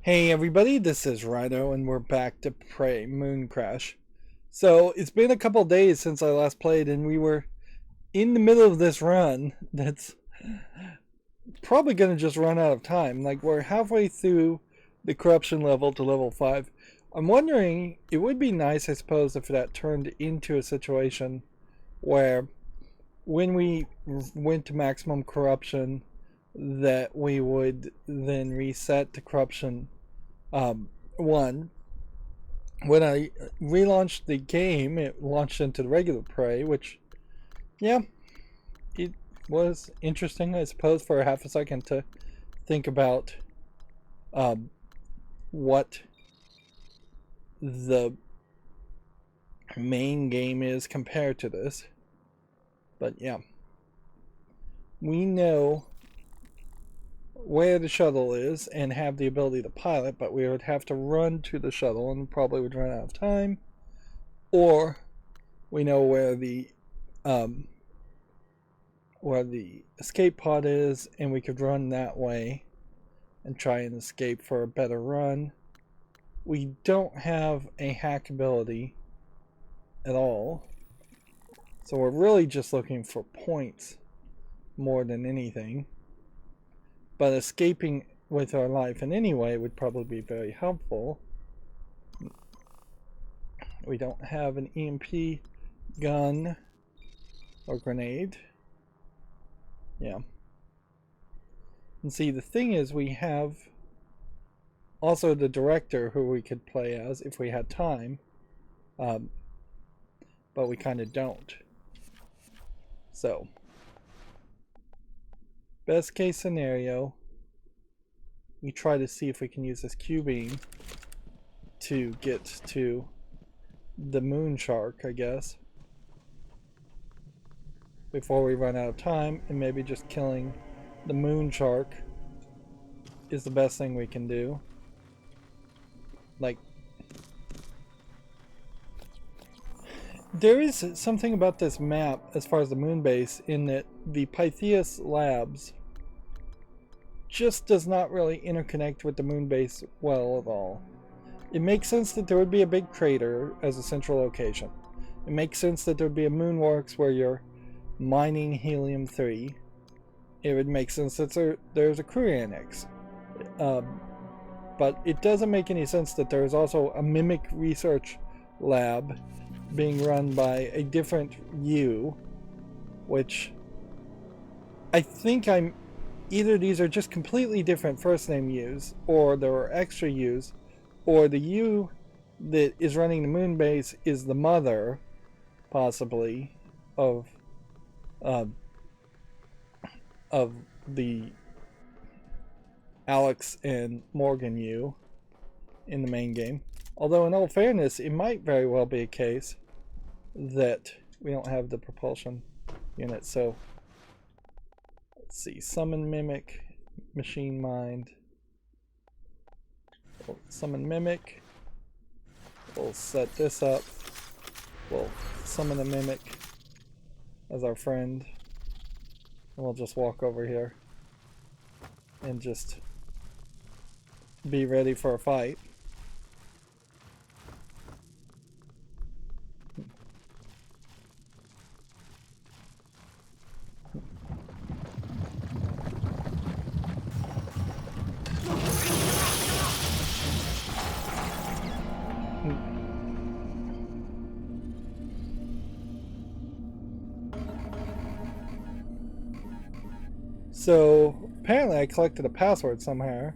Hey everybody, this is Rydo and we're back to play Mooncrash. So it's been a couple days since I last played and we were in the middle of this run that's probably going to just run out of time. Like we're halfway through the corruption level to level 5. I'm wondering, it would be nice I suppose if that turned into a situation where when we went to maximum corruption that we would then reset to corruption 1. When I relaunched the game, it launched into the regular prey, which, yeah, it was interesting, I suppose, for a half a second to think about what the main game is compared to this. But yeah, we know where the shuttle is and have the ability to pilot, but we would have to run to the shuttle and probably would run out of time. Or we know where the escape pod is, and we could run that way and try and escape for a better run. We don't have a hack ability at all, so we're really just looking for points more than anything. But escaping with our life in any way would probably be very helpful. We don't have an EMP gun or grenade. Yeah. And see, the thing is, we have also the director who we could play as if we had time, but we kind of don't. So, best case scenario, we try to see if we can use this Q-beam to get to the moon shark, I guess, before we run out of time, and maybe just killing the moon shark is the best thing we can do. Like, there is something about this map as far as the moon base in that the Pytheas labs just does not really interconnect with the moon base well at all. It makes sense that there would be a big crater as a central location. It makes sense that there would be a moonworks where you're mining helium-3. It would make sense that there's a crew annex. But it doesn't make any sense that there's also a mimic research lab being run by a different U, which I think either these are just completely different first name U's, or there are extra U's, or the U that is running the moon base is the mother, possibly, of the Alex and Morgan U in the main game. Although in all fairness, it might very well be a case that we don't have the propulsion unit. So let's see, summon mimic, machine mind. We'll summon mimic. We'll set this up. We'll summon a mimic as our friend. And we'll just walk over here and just be ready for a fight. So apparently I collected a password somewhere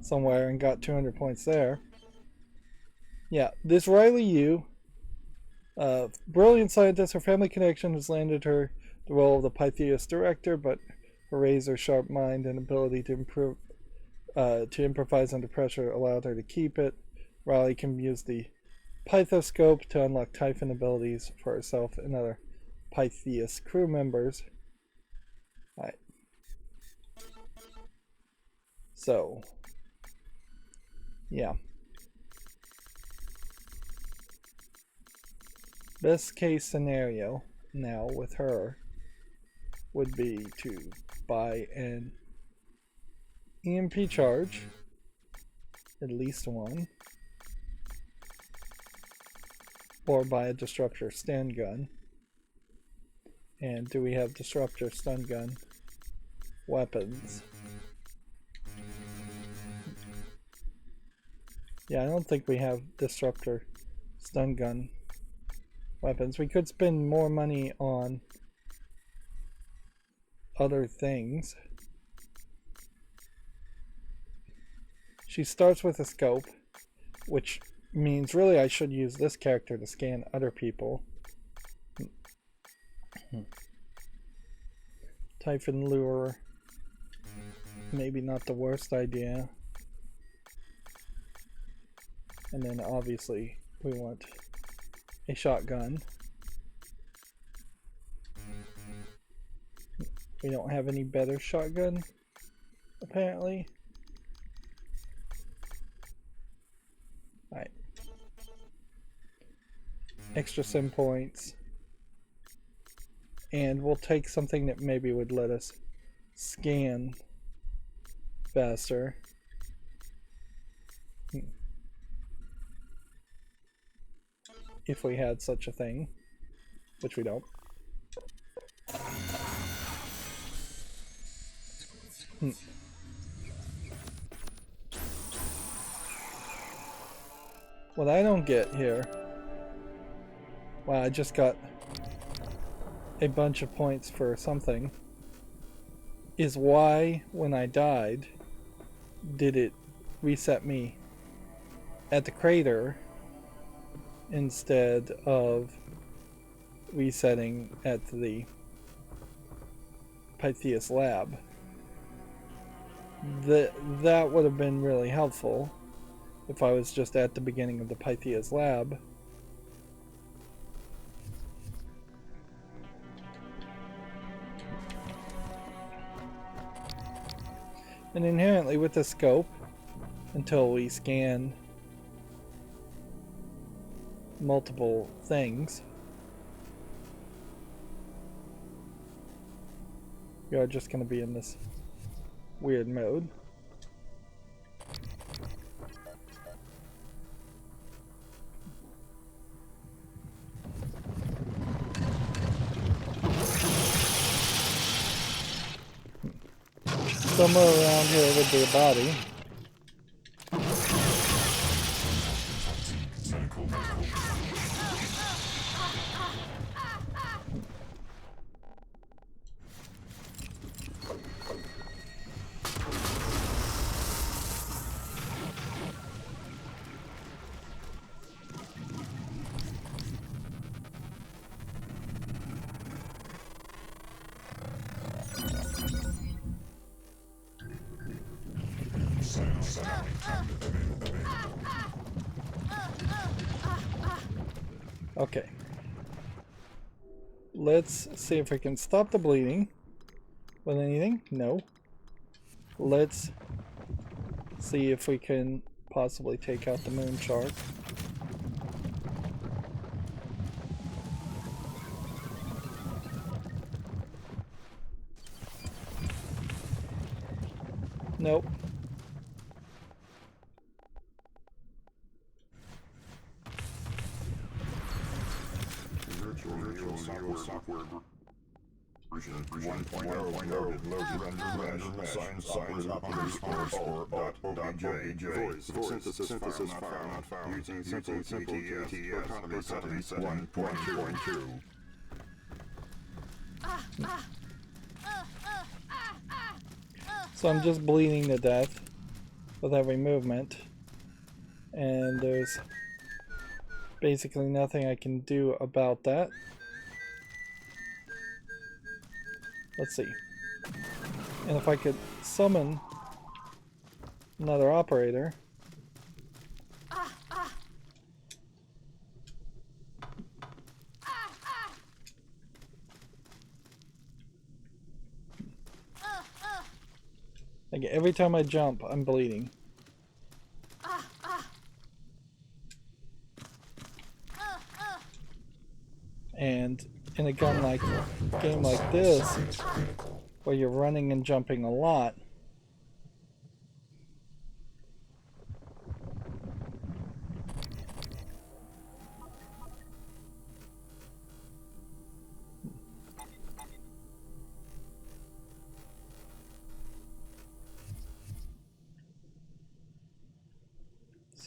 and got 200 points there. Yeah, this Riley Yu, brilliant scientist, her family connection has landed her the role of the Pytheas director, but her razor sharp mind and ability to improvise under pressure allowed her to keep it. Riley can use the Pythoscope to unlock Typhon abilities for herself and other Pytheas crew members. Alright. So, yeah. Best case scenario now with her would be to buy an EMP charge At least one. Or buy a disruptor stun gun. And do we have disruptor stun gun weapons? Yeah, I don't think we have disruptor stun gun weapons. We could spend more money on other things. She starts with a scope, which means really I should use this character to scan other people. Typhon lure, maybe not the worst idea. And then obviously we want a shotgun. We don't have any better shotgun, apparently. Alright. Extra sim points. And we'll take something that maybe would let us scan faster. If we had such a thing, which we don't. What I don't get here, wow, I just got a bunch of points for something, is why when I died did it reset me at the crater instead of resetting at the Pythias lab. That would have been really helpful if I was just at the beginning of the Pythias lab. And inherently with the scope, until we scan multiple things, we are just going to be in this weird mode. Somewhere around here would be a body. Okay. Let's see if we can stop the bleeding with anything. No. Let's see if we can possibly take out the moon shark. Nope. Software version 1.0 signs operator.obj voice synthesis file not found using simple TTS economy settings 1.2. So I'm just bleeding to death with every movement, and there's basically nothing I can do about that. Let's see. And if I could summon another operator. Like every time I jump, I'm bleeding. And in a game like this, where you're running and jumping a lot,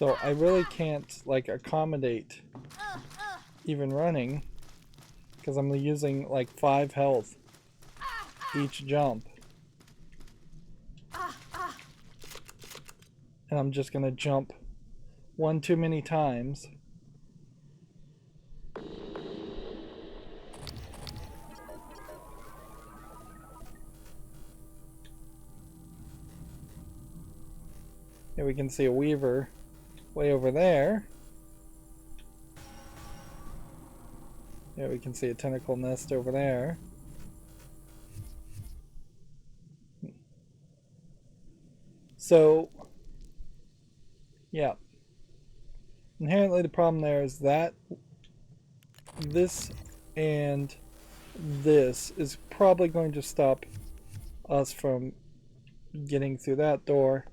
So I really can't like accommodate even running because I'm using like 5 health each jump. And I'm just gonna jump one too many times. Here we can see a weaver way over there. Here we can see a tentacle nest over there. So, yeah. Inherently the problem there is that this and this is probably going to stop us from getting through that door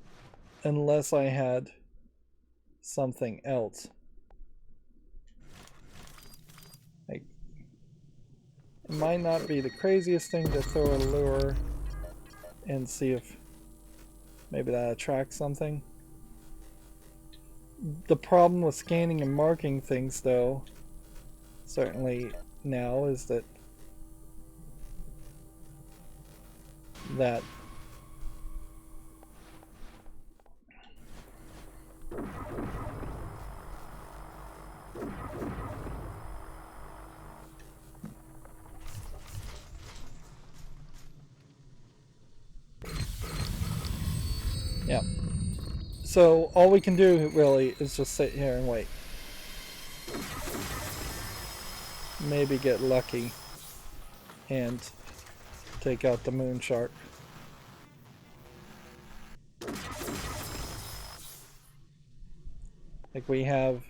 unless I had something else. Like, it might not be the craziest thing to throw a lure and see if maybe that attracts something. The problem with scanning and marking things, though, certainly now, is that yeah. So all we can do really is just sit here and wait. Maybe get lucky and take out the moon shark. Like, we have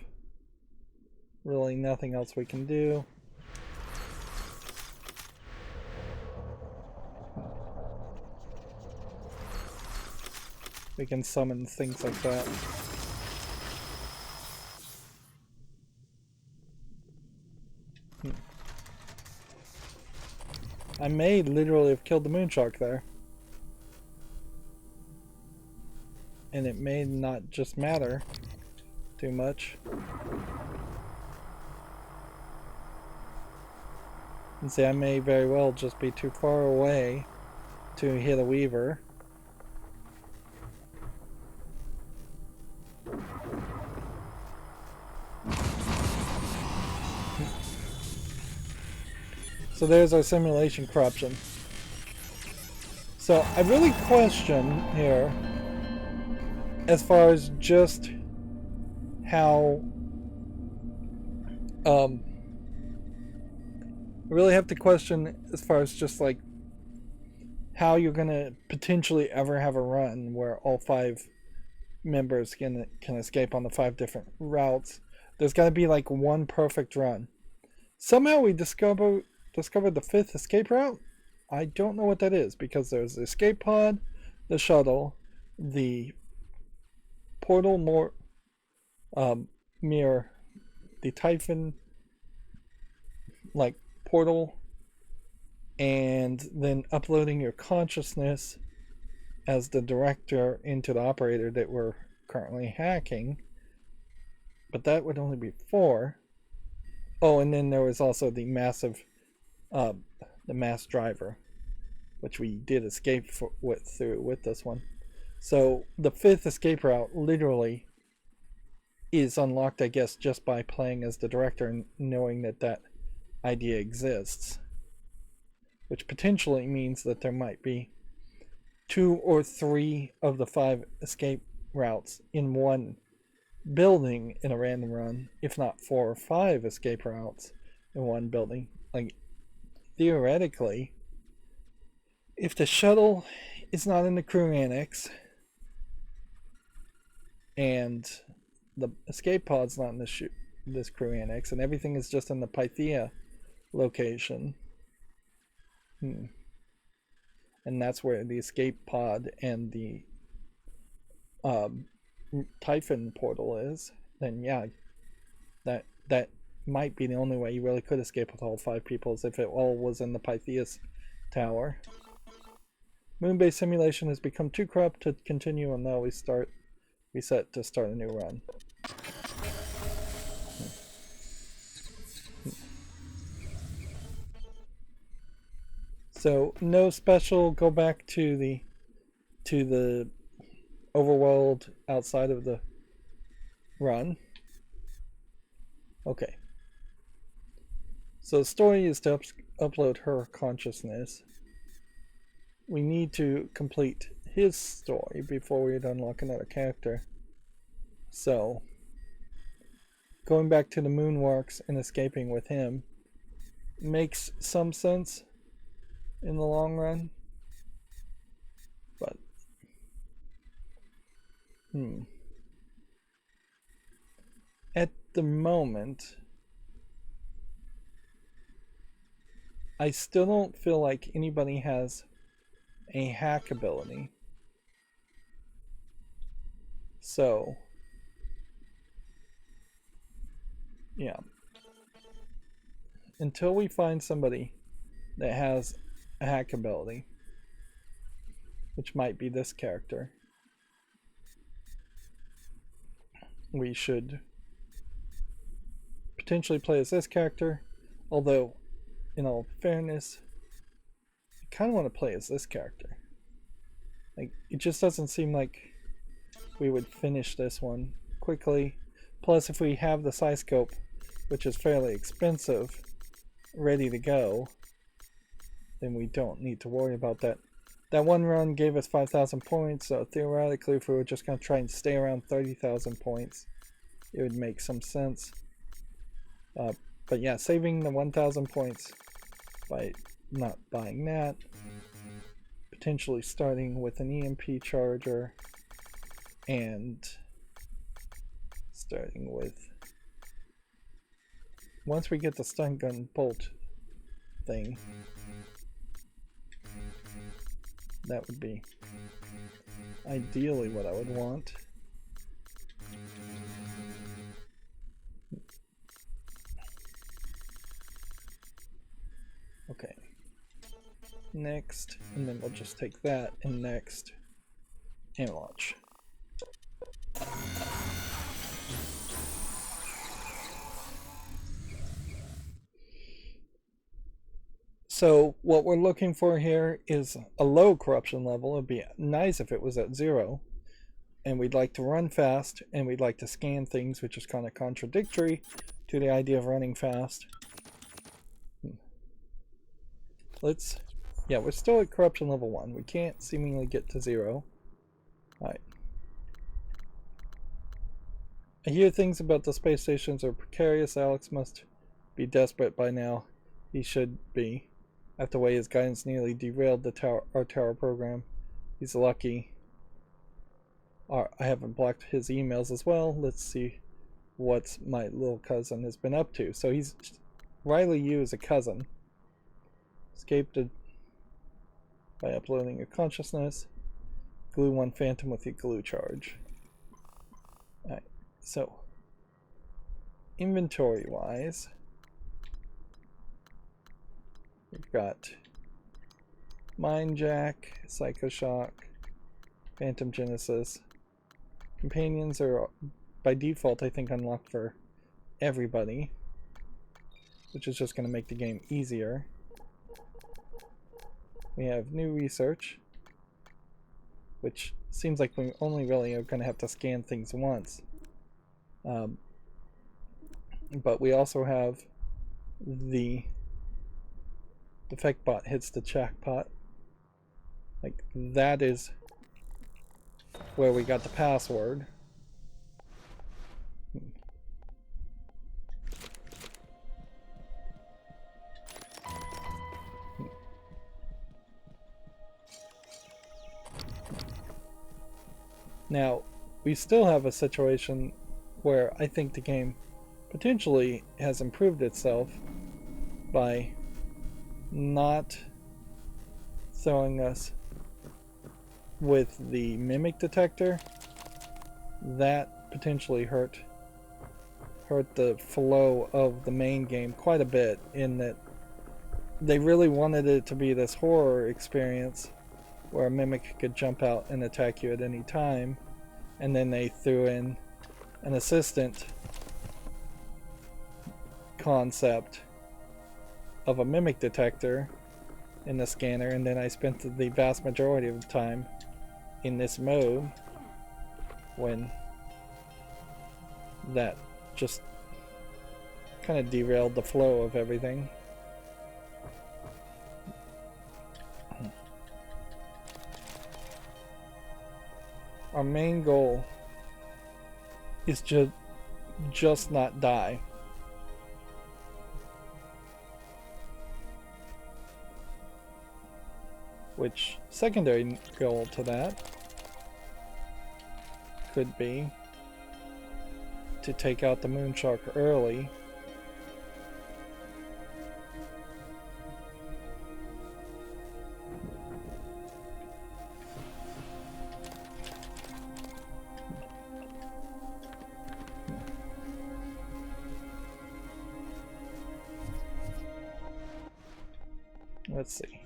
really nothing else we can do. We can summon things like that. I may literally have killed the moon shark there. And it may not just matter too much. And see, I may very well just be too far away to hit a weaver. So there's our simulation corruption. So I really question here, as far as just how I really have to question as far as just like how you're gonna potentially ever have a run where all 5 members can escape on the 5 different routes. There's gotta be like one perfect run. Somehow we discovered the 5th escape route. I don't know what that is, because there's the escape pod, the shuttle, the portal mirror, the Typhon like portal, and then uploading your consciousness as the director into the operator that we're currently hacking. But that would only be 4. Oh, and then there was also the massive the mass driver, which we did escape through with this one. So the 5th escape route literally is unlocked, I guess, just by playing as the director and knowing that that idea exists, which potentially means that there might be 2 or 3 of the 5 escape routes in one building in a random run, if not 4 or 5 escape routes in one building. Like, theoretically, if the shuttle is not in the crew annex and the escape pod's not in this crew annex, and everything is just in the Pythia location, and that's where the escape pod and the Typhon portal is, then yeah, that might be the only way you really could escape with all 5 people, is if it all was in the Pythia's tower. Moon-based simulation has become too corrupt to continue, and now we set to start a new run. So no special go back to the overworld outside of the run. Okay. So the story is to upload her consciousness. We need to complete his story before we'd unlock another character. So going back to the Moonworks and escaping with him makes some sense in the long run. But at the moment, I still don't feel like anybody has a hack ability. So, yeah. Until we find somebody that has a hack ability, which might be this character, we should potentially play as this character. Although, in all fairness, I kind of want to play as this character. Like, it just doesn't seem like we would finish this one quickly. Plus, if we have the size scope, which is fairly expensive, ready to go, then we don't need to worry about that. That one run gave us 5,000 points, so theoretically if we were just going to try and stay around 30,000 points, it would make some sense. But yeah, saving the 1,000 points by not buying that, potentially starting with an EMP charger, and starting with, once we get the stun gun bolt thing, that would be ideally what I would want. Okay. Next, and then we'll just take that and next, and launch. So what we're looking for here is a low corruption level. It'd be nice if it was at 0. And we'd like to run fast, and we'd like to scan things, which is kind of contradictory to the idea of running fast. Yeah, we're still at corruption level 1. We can't seemingly get to 0. Alright. I hear things about the space stations are precarious. Alex must be desperate by now. He should be. After the way his guidance nearly derailed our tower program. He's lucky. I haven't blocked his emails as well. Let's see what my little cousin has been up to. So he's Riley Yu is a cousin. Escaped by uploading a consciousness. Glue one phantom with a glue charge. Alright, so inventory wise, we've got Mind Jack, Psycho Shock, Phantom Genesis. Companions are by default, I think, unlocked for everybody, which is just going to make the game easier. We have new research, which seems like we only really are going to have to scan things once. But we also have the defect bot hits the jackpot. Like, that is where we got the password. Now, we still have a situation where I think the game potentially has improved itself by not throwing us with the mimic detector. That potentially hurt the flow of the main game quite a bit, in that they really wanted it to be this horror experience where a mimic could jump out and attack you at any time, and then they threw in an assistant concept of a mimic detector in the scanner, and then I spent the vast majority of the time in this mode when that just kind of derailed the flow of everything. Our main goal is to just not die. Which secondary goal to that could be to take out the moon shark early. Let's see.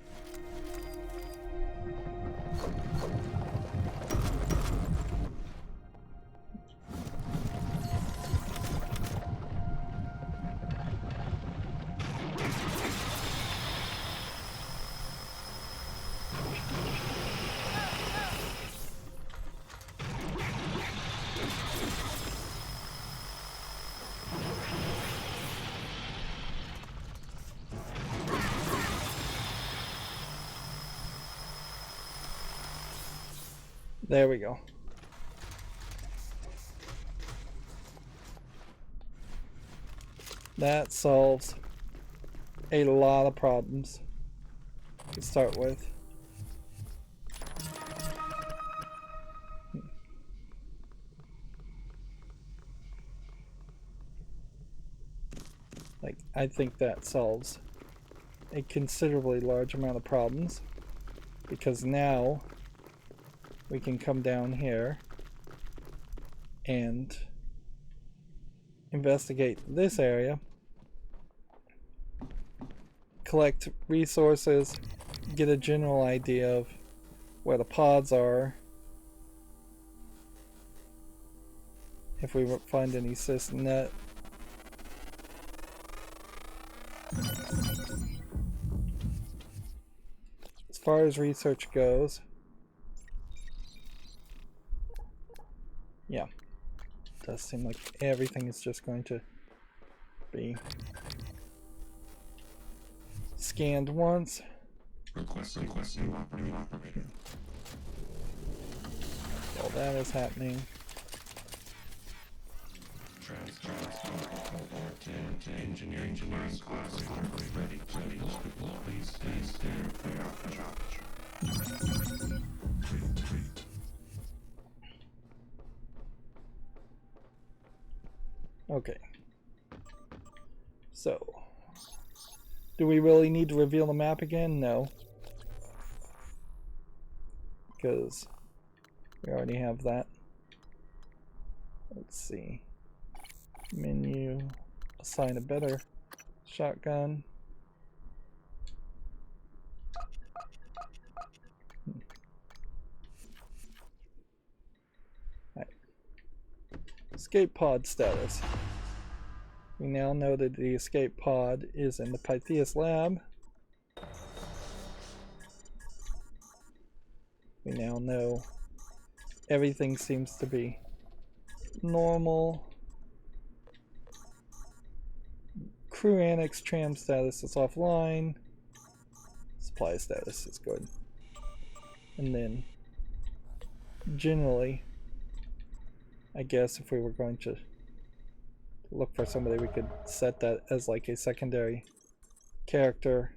There we go. That solves a lot of problems to start with. Like, I think that solves a considerably large amount of problems, because now we can come down here and investigate this area, collect resources, get a general idea of where the pods are, if we find any cisnet. As far as research goes, yeah, it does seem like everything is just going to be scanned once. Requesting operator. While that is happening, TranStar engineering class ready. Please stay clear of the shop. Treat. okay. So, do we really need to reveal the map again? No. Because we already have that. Let's see. Menu. Assign a better shotgun. Right. Escape pod status. We now know that the escape pod is in the Pytheas lab. We now know everything seems to be normal. Crew annex tram status is offline. Supply status is good. And then generally, I guess if we were going to look for somebody, we could set that as like a secondary character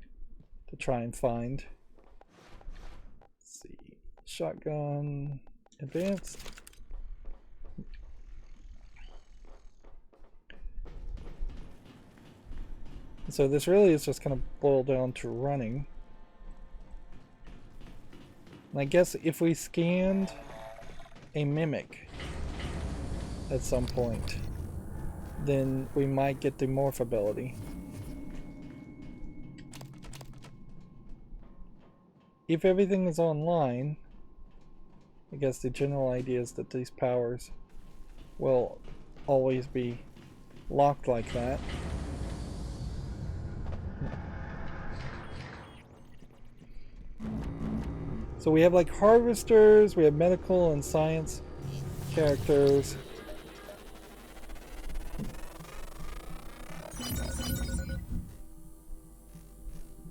to try and find. Let's see. Shotgun advanced. So this really is just going to boil down to running. And I guess if we scanned a mimic at some point, then we might get the morph ability. If everything is online, I guess the general idea is that these powers will always be locked like that. So we have like harvesters, we have medical and science characters.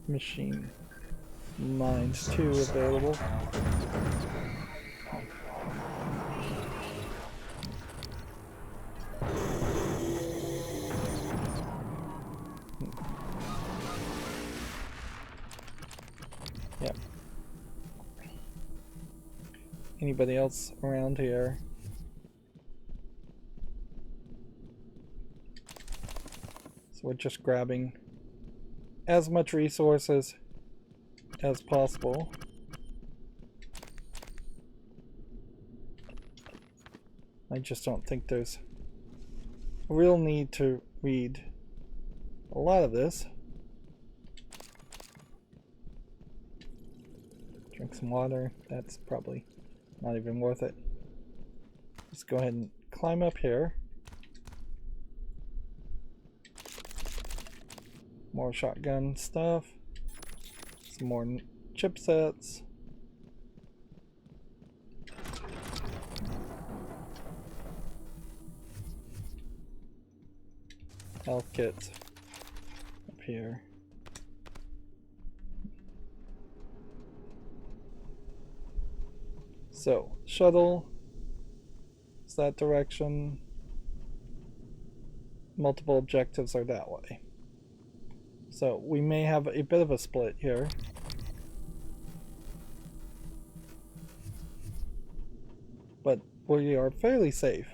Machine mines 2 available. Yep. Anybody else around here? So we're just grabbing as much resources as possible. I just don't think there's a real need to read a lot of this. Drink some water. That's probably not even worth it. Let's go ahead and climb up here. More shotgun stuff. Some more chipsets. Health kits up here. So, shuttle is that direction. Multiple objectives are that way. So, we may have a bit of a split here. But we are fairly safe.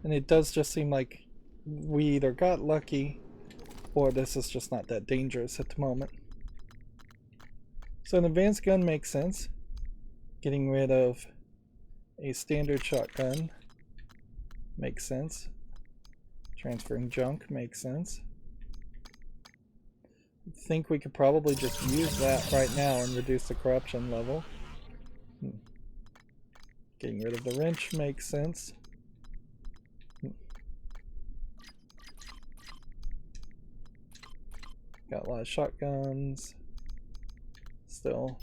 And it does just seem like we either got lucky or this is just not that dangerous at the moment. So an advanced gun makes sense. Getting rid of a standard shotgun makes sense. Transferring junk makes sense. I think we could probably just use that right now and reduce the corruption level. Getting rid of the wrench makes sense. Got a lot of shotguns still.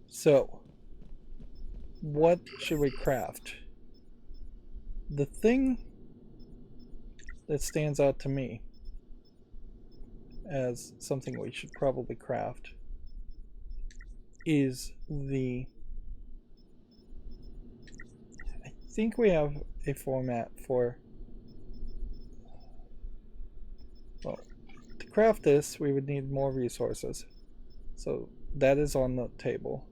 So, what should we craft? The thing that stands out to me as something we should probably craft is the... I think we have a format for... Well, to craft this, we would need more resources. So that is on the table.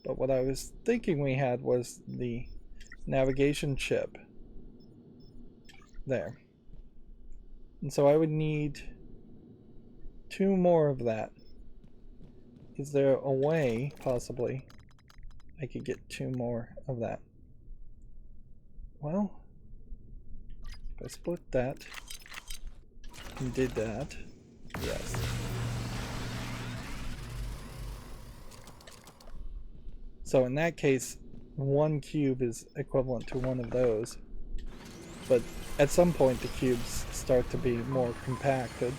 But what I was thinking we had was the navigation chip. There. And so I would need 2 more of that. Is there a way, possibly, I could get 2 more of that? Well, if I split that and did that, yes. So in that case, 1 cube is equivalent to 1 of those. But at some point the cubes start to be more compacted.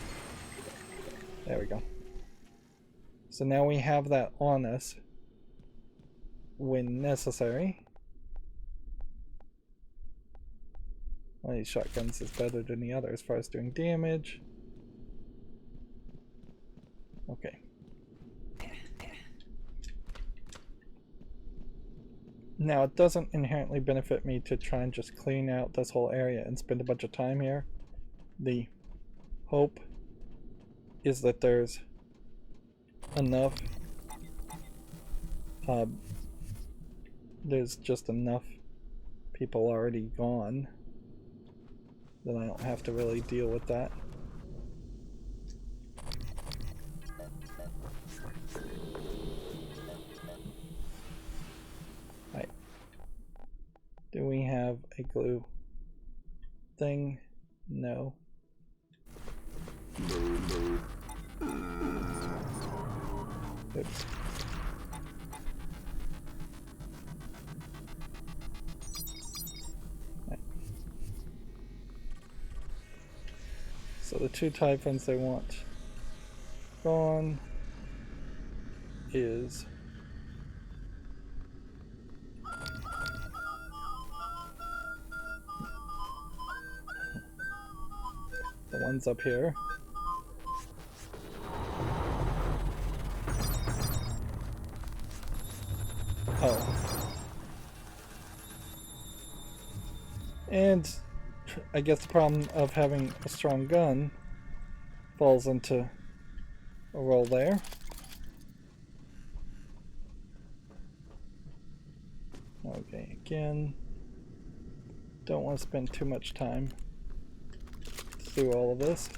There we go. So now we have that on us when necessary. One of these shotguns is better than the other as far as doing damage. Okay. Now it doesn't inherently benefit me to try and just clean out this whole area and spend a bunch of time here. The hope is that there's enough there's just enough people already gone that I don't have to really deal with that. Right. Do we have a glue thing? No. Oops. Right. So the 2 typhons they want gone is the ones up here. Oh. And I guess the problem of having a strong gun falls into a role there. Okay, again, don't want to spend too much time through all of this.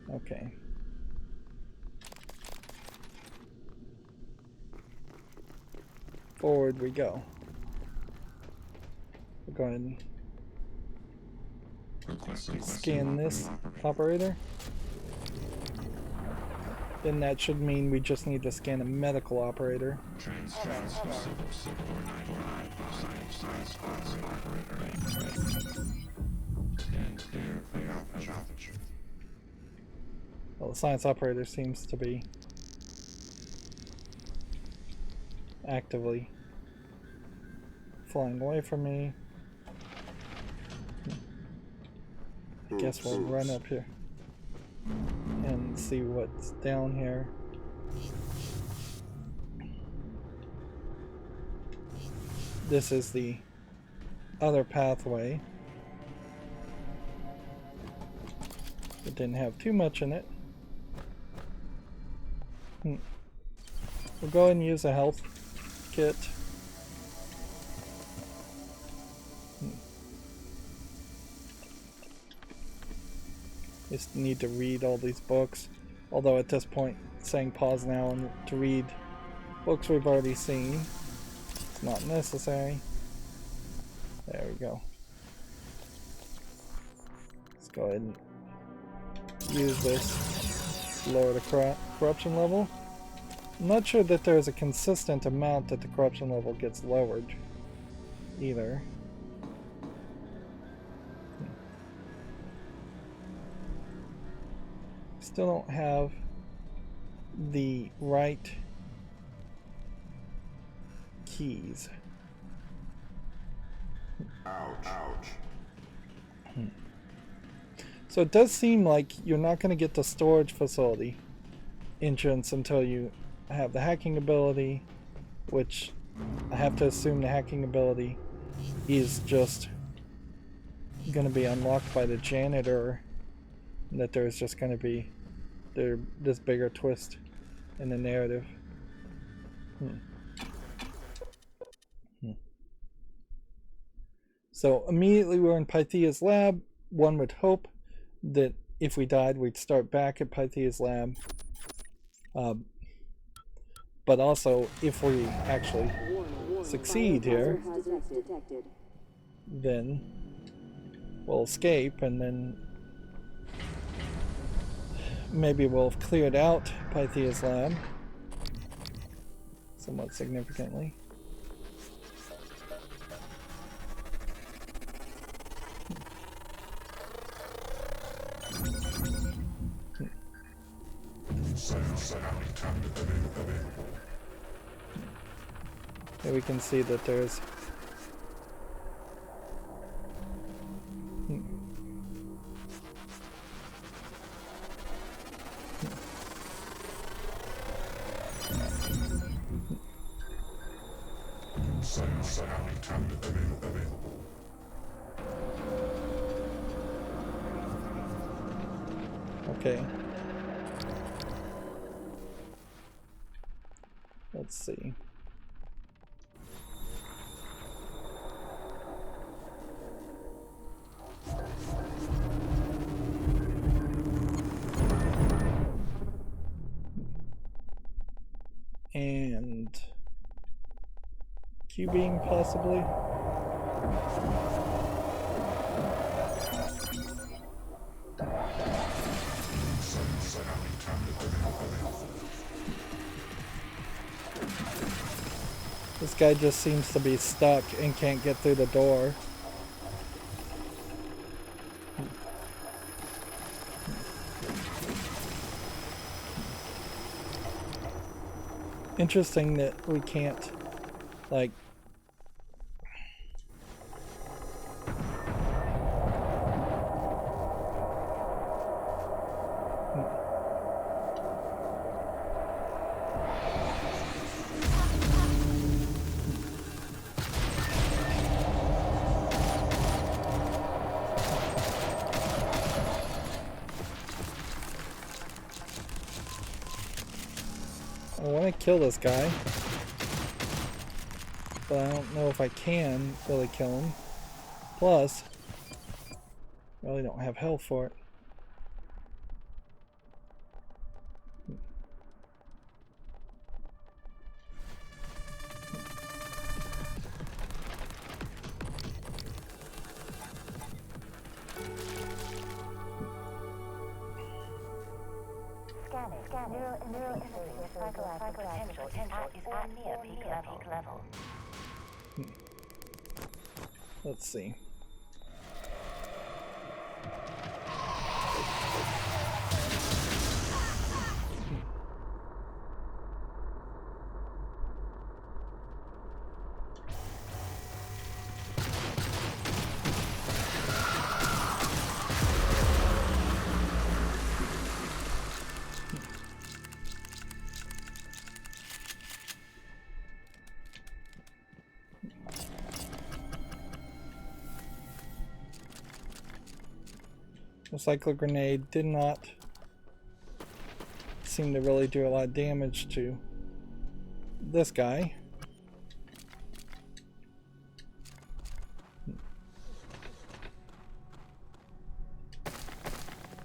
Okay. Forward we go. We'll go ahead and scan this operator. Then that should mean we just need to scan a medical operator. Well, the science operator seems to be actively flying away from me. I guess we'll run up here and see what's down here. This is the other pathway. It didn't have too much in it. We'll go ahead and use a health kit. Just need to read all these books. Although at this point, saying pause now and to read books we've already seen, it's not necessary. There we go. Let's go ahead and use this to lower the corruption level. I'm not sure that there's a consistent amount that the corruption level gets lowered either. Still don't have the right keys. Ouch. So it does seem like you're not going to get the storage facility entrance until you have the hacking ability, which I have to assume the hacking ability is just going to be unlocked by the janitor, and that there's just going to be this bigger twist in the narrative. So immediately we're in Pythea's lab. One would hope that if we died, we'd start back at Pythea's lab. But also, if we actually succeed here, then we'll escape, and then maybe we'll have cleared out Pythea's lab somewhat significantly. Here we can see that there's okay. Let's see. And Q-beam possibly. guy just seems to be stuck and can't get through the door. Interesting that we can't, like... I want to kill this guy, but I don't know if I can really kill him. Plus, I really don't have health for it. Let's see. The cyclo grenade did not seem to really do a lot of damage to this guy.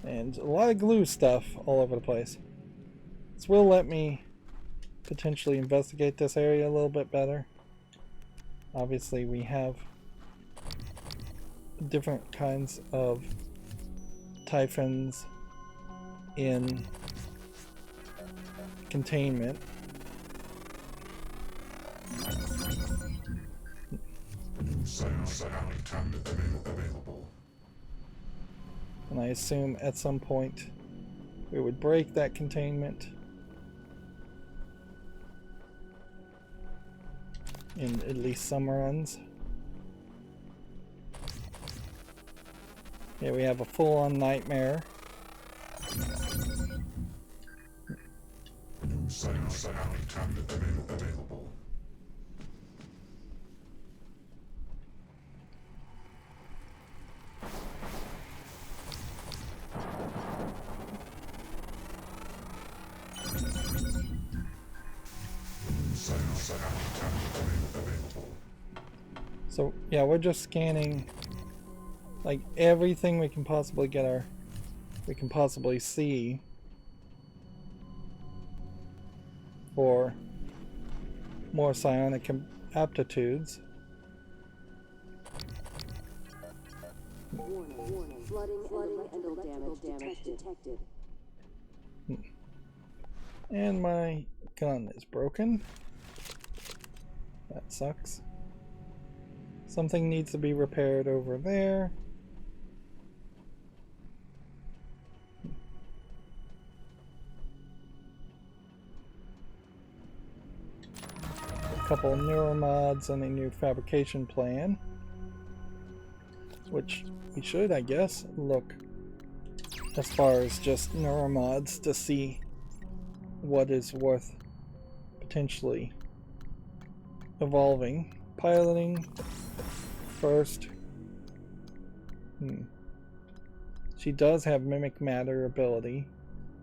And a lot of glue stuff all over the place. This will let me potentially investigate this area a little bit better. Obviously we have different kinds of typhons in containment. Available. And I assume at some point we would break that containment in at least some runs. Here we have a full-on nightmare. Available. So yeah, we're just scanning like everything we can possibly see for more psionic aptitudes. Warning. Flooding and electrical damage detected. And my gun is broken. That sucks. Something needs to be repaired over there. A couple of neuromods and a new fabrication plan, which we should, I guess, look as far as just neuromods to see what is worth potentially evolving. Piloting first. She does have mimic matter ability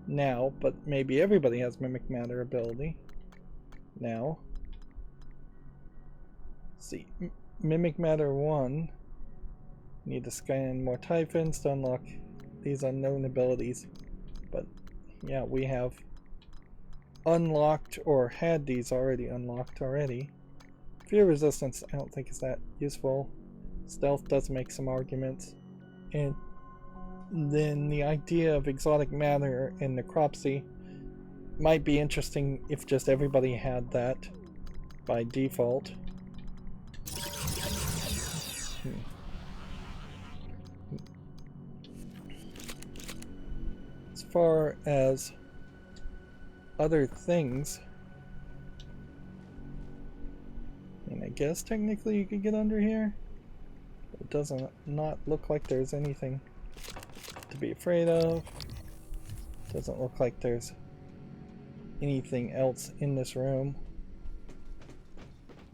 now, but maybe everybody has mimic matter ability now. Let's see, mimic matter 1. Need to scan more typhons to unlock these unknown abilities, but yeah, we have unlocked or had these already unlocked already. Fear resistance I don't think is that useful. Stealth does make some arguments, and then the idea of exotic matter and necropsy might be interesting if just everybody had that. by default. As far as other things, I mean, I guess technically you could get under here. It doesn't not look like there's anything to be afraid of. Doesn't look like there's anything else in this room.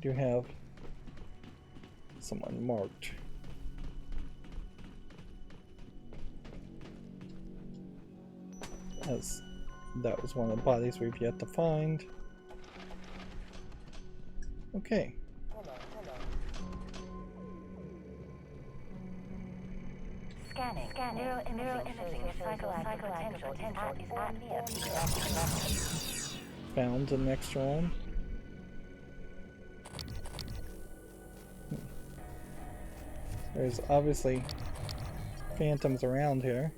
Do have someone marked. As that was one of the bodies we've yet to find. Okay. Scanning. Neuroimaging of psychological potential is at near peak level. Found the next one. There's obviously phantoms around here.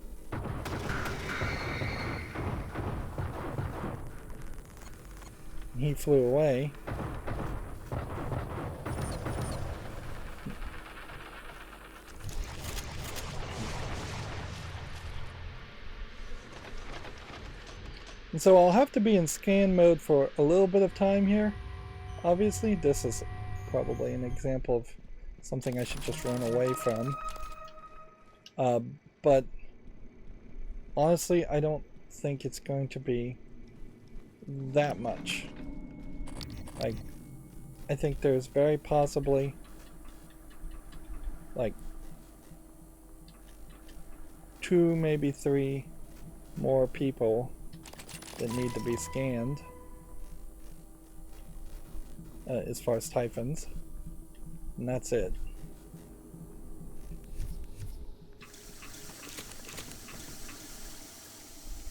He flew away. And so I'll have to be in scan mode for a little bit of time here. Obviously, this is probably an example of something I should just run away from. But honestly, I don't think it's going to be that much. I think there's very possibly like 2, maybe 3 more people that need to be scanned as far as typhons, and that's it.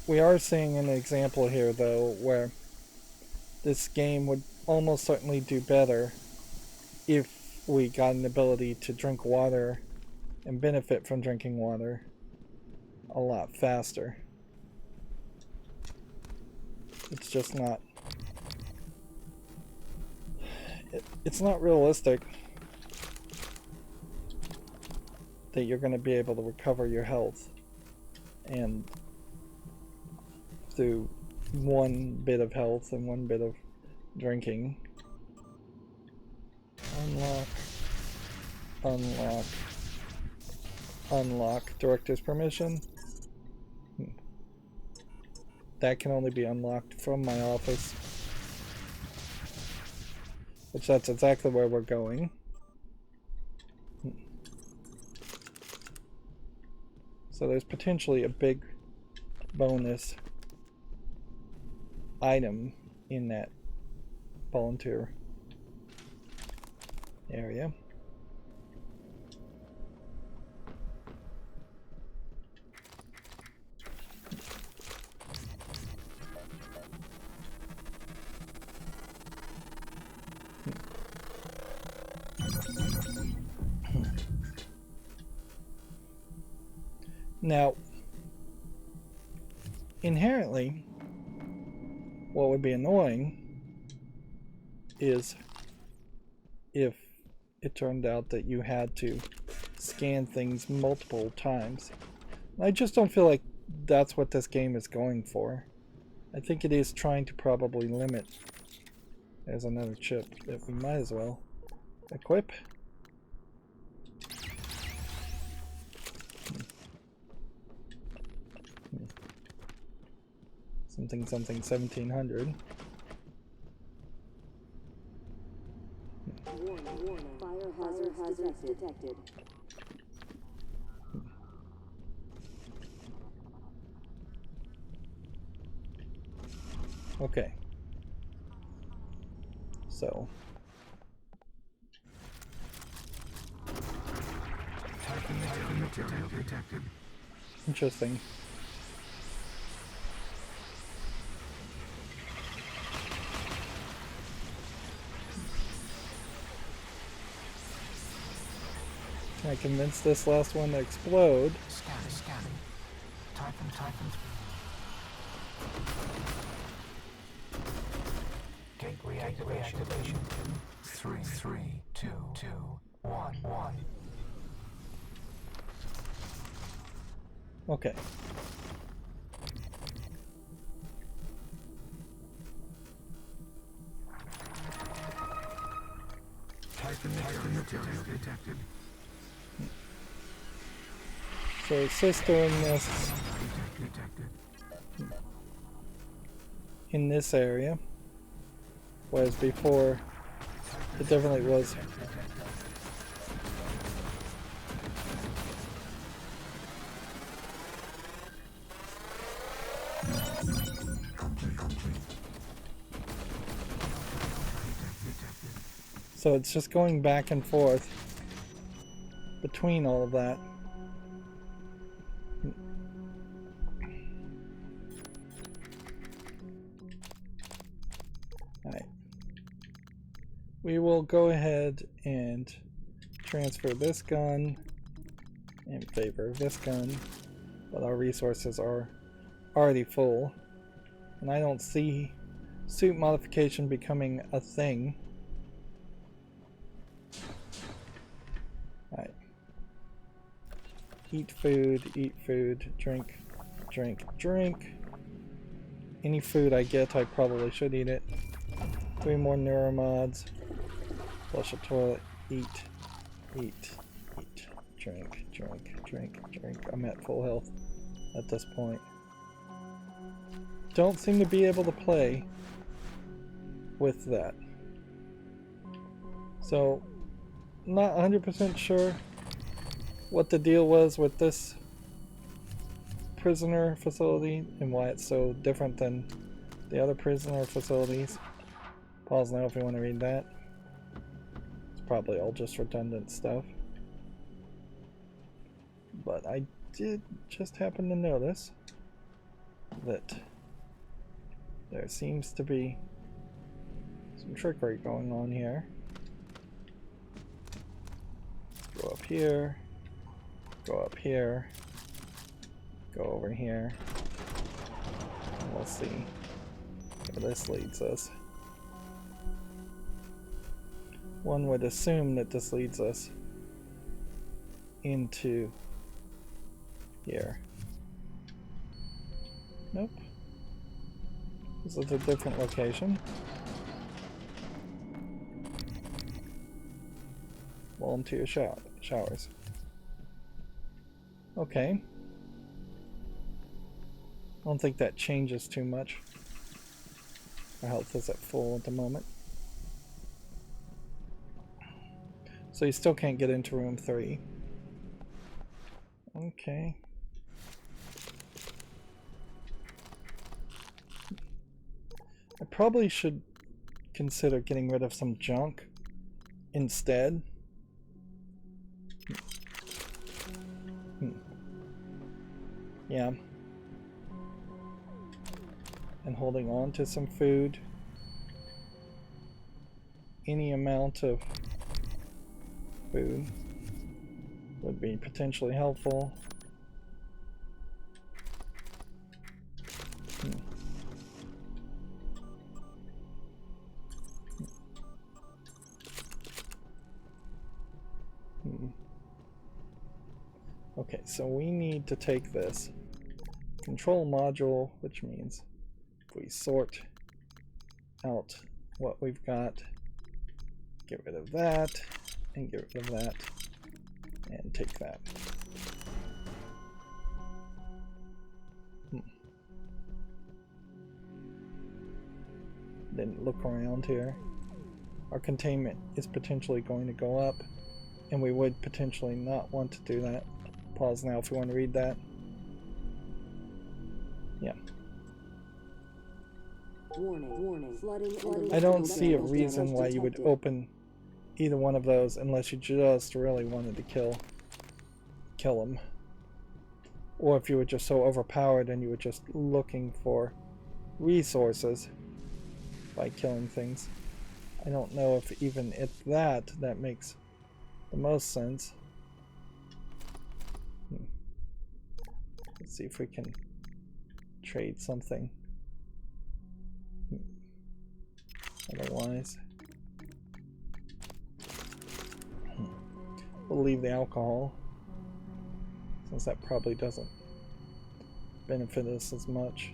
We are seeing an example here though where this game would almost certainly do better if we got an ability to drink water and benefit from drinking water a lot faster. It's just not... It's not realistic that you're going to be able to recover your health and through one bit of health and one bit of drinking. Unlock. Unlock. Unlock. Director's permission. That can only be unlocked from my office. Which that's exactly where we're going. So there's potentially a big bonus item in that volunteer area. Now, inherently, what would be annoying is if it turned out that you had to scan things multiple times. I just don't feel like that's what this game is going for. I think it is trying to probably limit. There's another chip that we might as well equip. Something 1700. Fire hazard detected. Okay. So. Material detected. Interesting. Can I convince this last one to explode? Scanning. Typhons. Gate reactivation. 3, 2, 1. Okay. Material detected. So sister in this area, whereas before it definitely was. So it's just going back and forth between all of that. Alright. We will go ahead and transfer this gun in favor of this gun, but our resources are already full, and I don't see suit modification becoming a thing. Alright. Eat food, drink, drink. Any food I get, I probably should eat it. 3 more neuromods. Flush a toilet. Eat. Drink. I'm at full health at this point. Don't seem to be able to play with that. So, not 100% sure what the deal was with this prisoner facility and why it's so different than the other prisoner facilities. Pause now if you want to read that. It's probably all just redundant stuff. But I did just happen to notice that there seems to be some trickery going on here. Go up here. Go up here. Go over here. And we'll see where this leads us. One would assume that this leads us into here. Nope. This is a different location. Volunteer showers. Okay. I don't think that changes too much. Our health is at full at the moment. So you still can't get into room 3. Okay. I probably should consider getting rid of some junk instead. Yeah. And holding on to some food. Any amount of food would be potentially helpful. Okay, so we need to take this control module, which means if we sort out what we've got, get rid of that, and get rid of that, and take that. Then look around here. Our containment is potentially going to go up, and we would potentially not want to do that. Pause now if you want to read that. Yeah. Warning. Flooding. I don't see a reason why you would open either one of those unless you just really wanted to kill them. Or if you were just so overpowered and you were just looking for resources by killing things. I don't know if even at that makes the most sense. Let's see if we can trade something. otherwise. We'll leave the alcohol, since that probably doesn't benefit us as much.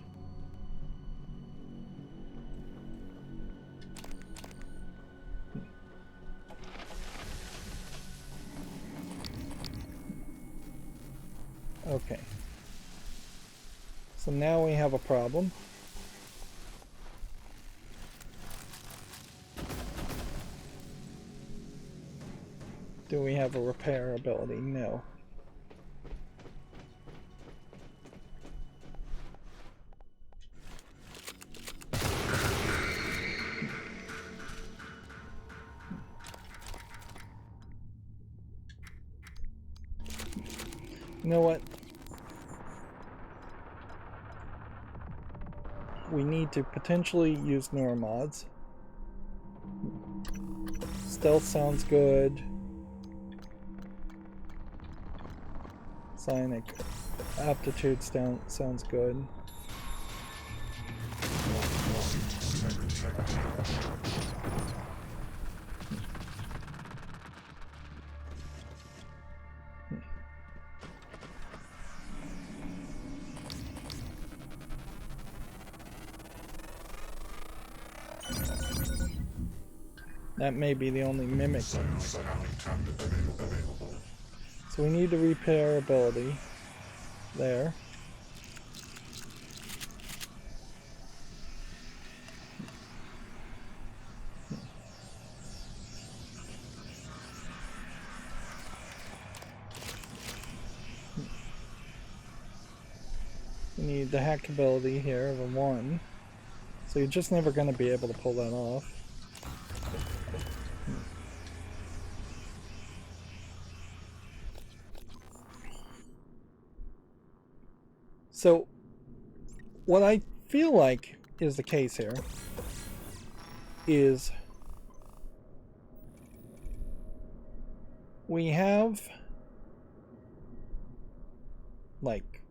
Okay. So now we have a problem. Do we have a repair ability? No. You know what? We need to potentially use neuromods. Stealth sounds good. Psionic aptitude sounds good. That may be the only mimic. So we need the repair ability there. We need the hack ability here of a 1. So you're just never going to be able to pull that off. So, what I feel like is the case here is we have like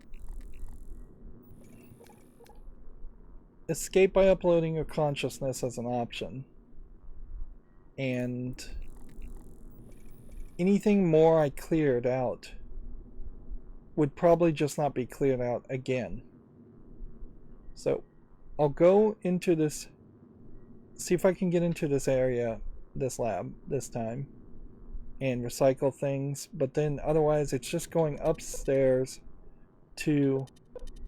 escape by uploading your consciousness as an option, and anything more I cleared out would probably just not be cleared out again. So I'll go into this, see if I can get into this area, this lab this time, and recycle things, but then otherwise it's just going upstairs to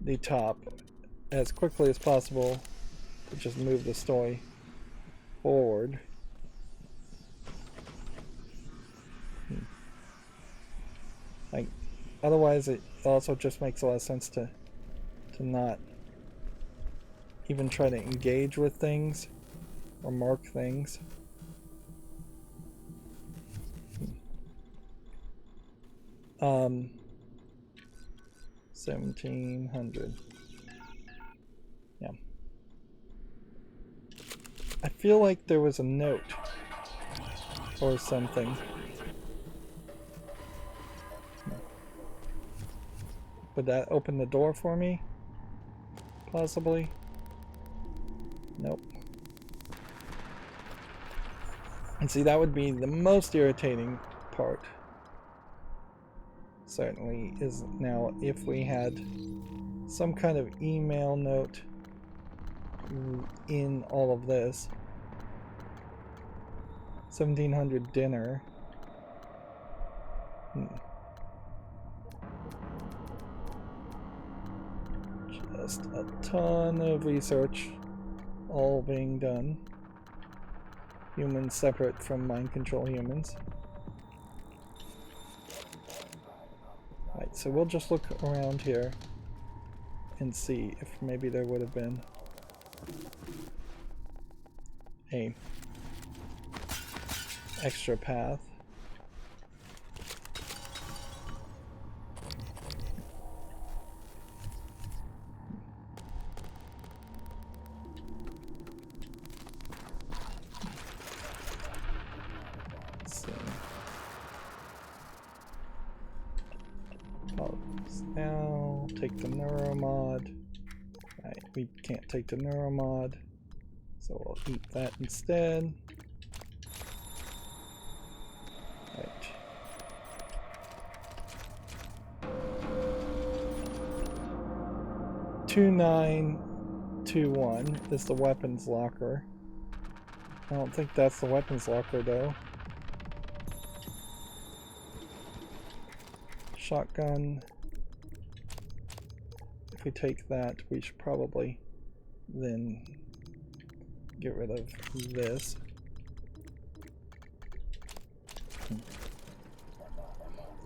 the top as quickly as possible to just move the story forward. Like, otherwise it also just makes a lot of sense to not even try to engage with things or mark things. 1700. Yeah. I feel like there was a note or something. Would that open the door for me? Possibly. Nope. And see, that would be the most irritating part. Certainly is now if we had some kind of email note in all of this. 1700 dinner. Just a ton of research all being done. Humans separate from mind control humans. Right, so we'll just look around here and see if maybe there would have been a extra path. Now take the neuromod. Right, we can't take the neuromod, So we'll eat that instead. Right. $2921 is the weapons locker. I don't think that's the weapons locker though. Shotgun. If we take that, we should probably then get rid of this.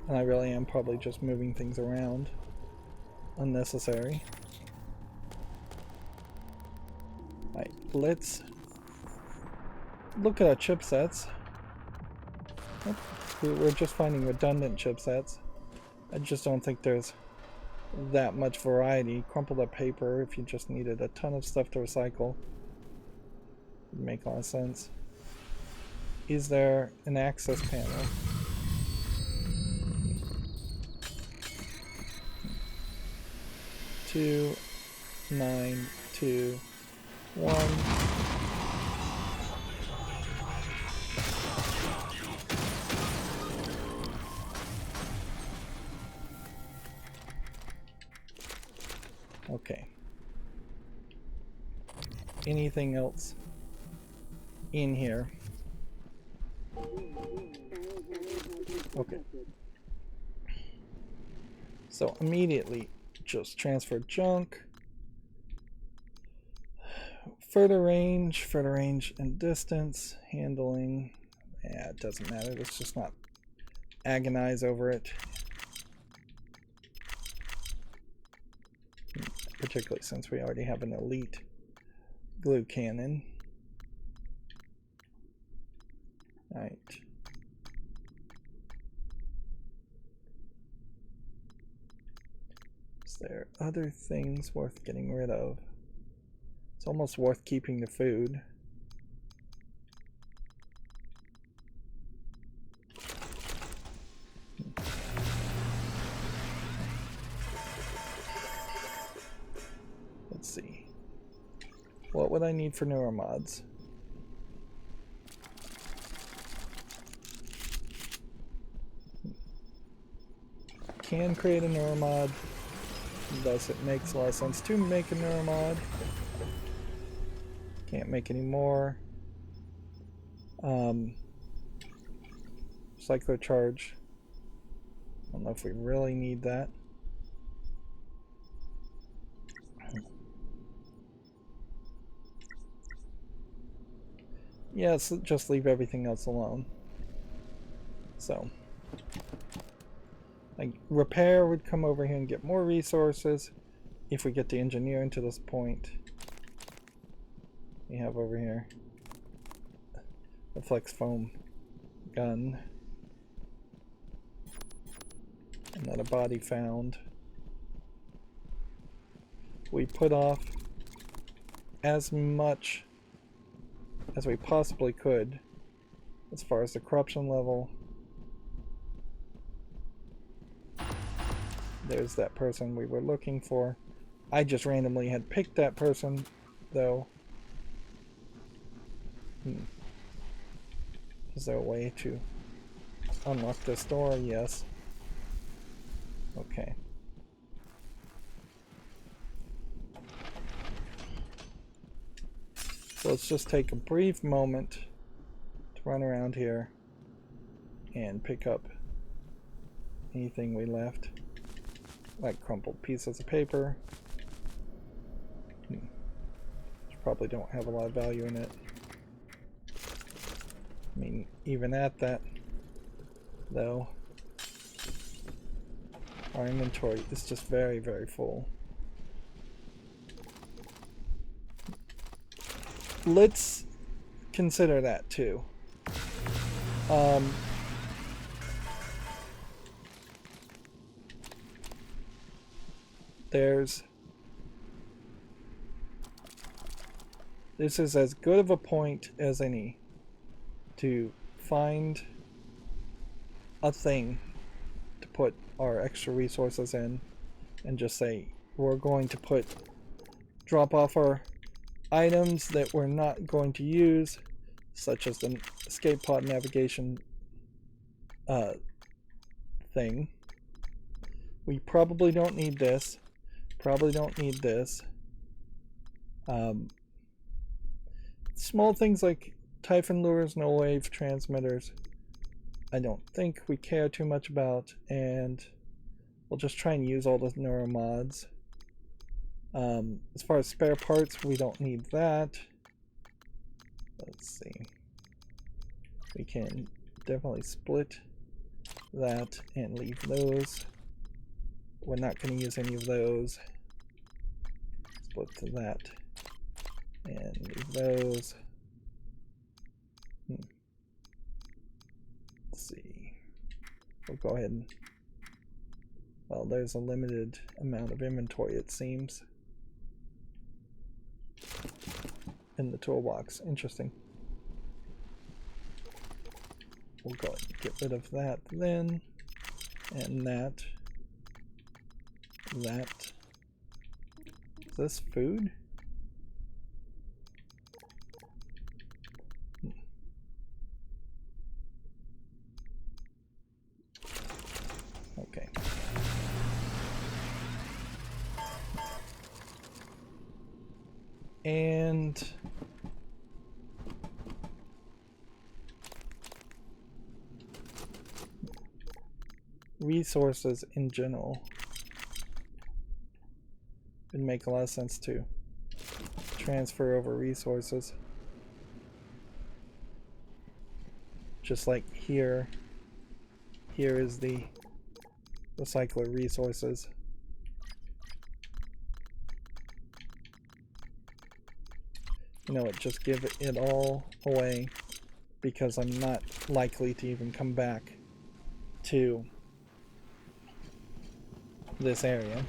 And I really am probably just moving things around. Unnecessary. Alright, let's look at our chipsets. Oh, we're just finding redundant chipsets. I just don't think there's that much variety. Crumpled up paper if you just needed a ton of stuff to recycle. Would make a lot of sense. Is there an access panel? Two, 9, 2, 1. Okay. Anything else in here? Okay. So immediately just transfer junk. Further range and distance. Handling. Yeah, it doesn't matter. Let's just not agonize over it. Particularly since we already have an elite glue cannon. Alright. Is there other things worth getting rid of? It's almost worth keeping the food. Let's see. What would I need for neuromods? Can create a neuromod. Thus it makes a lot of sense to make a neuromod. Can't make any more. Cyclocharge. I don't know if we really need that. Yeah, let's just leave everything else alone. So, like, repair would come over here and get more resources if we get the engineering to this point. We have over here the flex foam gun. Another body found. We put off as much as we possibly could as far as the corruption level. There's that person we were looking for. I just randomly had picked that person though. Is there a way to unlock this door? Yes. Okay. So let's just take a brief moment to run around here and pick up anything we left, like crumpled pieces of paper, which probably don't have a lot of value in it. I mean, even at that, though, our inventory is just very, very full. Let's consider that too. This is as good of a point as any to find a thing to put our extra resources in and just say we're going to drop off our items that we're not going to use, such as the escape pod navigation thing. We probably don't need this. Probably don't need this. Small things like Typhon lures, null wave transmitters, I don't think we care too much about, and we'll just try and use all the neuromods. As far as spare parts, we don't need that. Let's see. We can definitely split that and leave those. We're not going to use any of those. Split to that and leave those. Let's see. We'll go ahead and, well, there's a limited amount of inventory, it seems, in the toolbox. Interesting. We'll go ahead and get rid of that then, and that. That. Is this food? Okay. And resources in general. Would make a lot of sense to transfer over resources. Just like here. Here is the recycler resources. You know what, just give it all away, because I'm not likely to even come back to this area.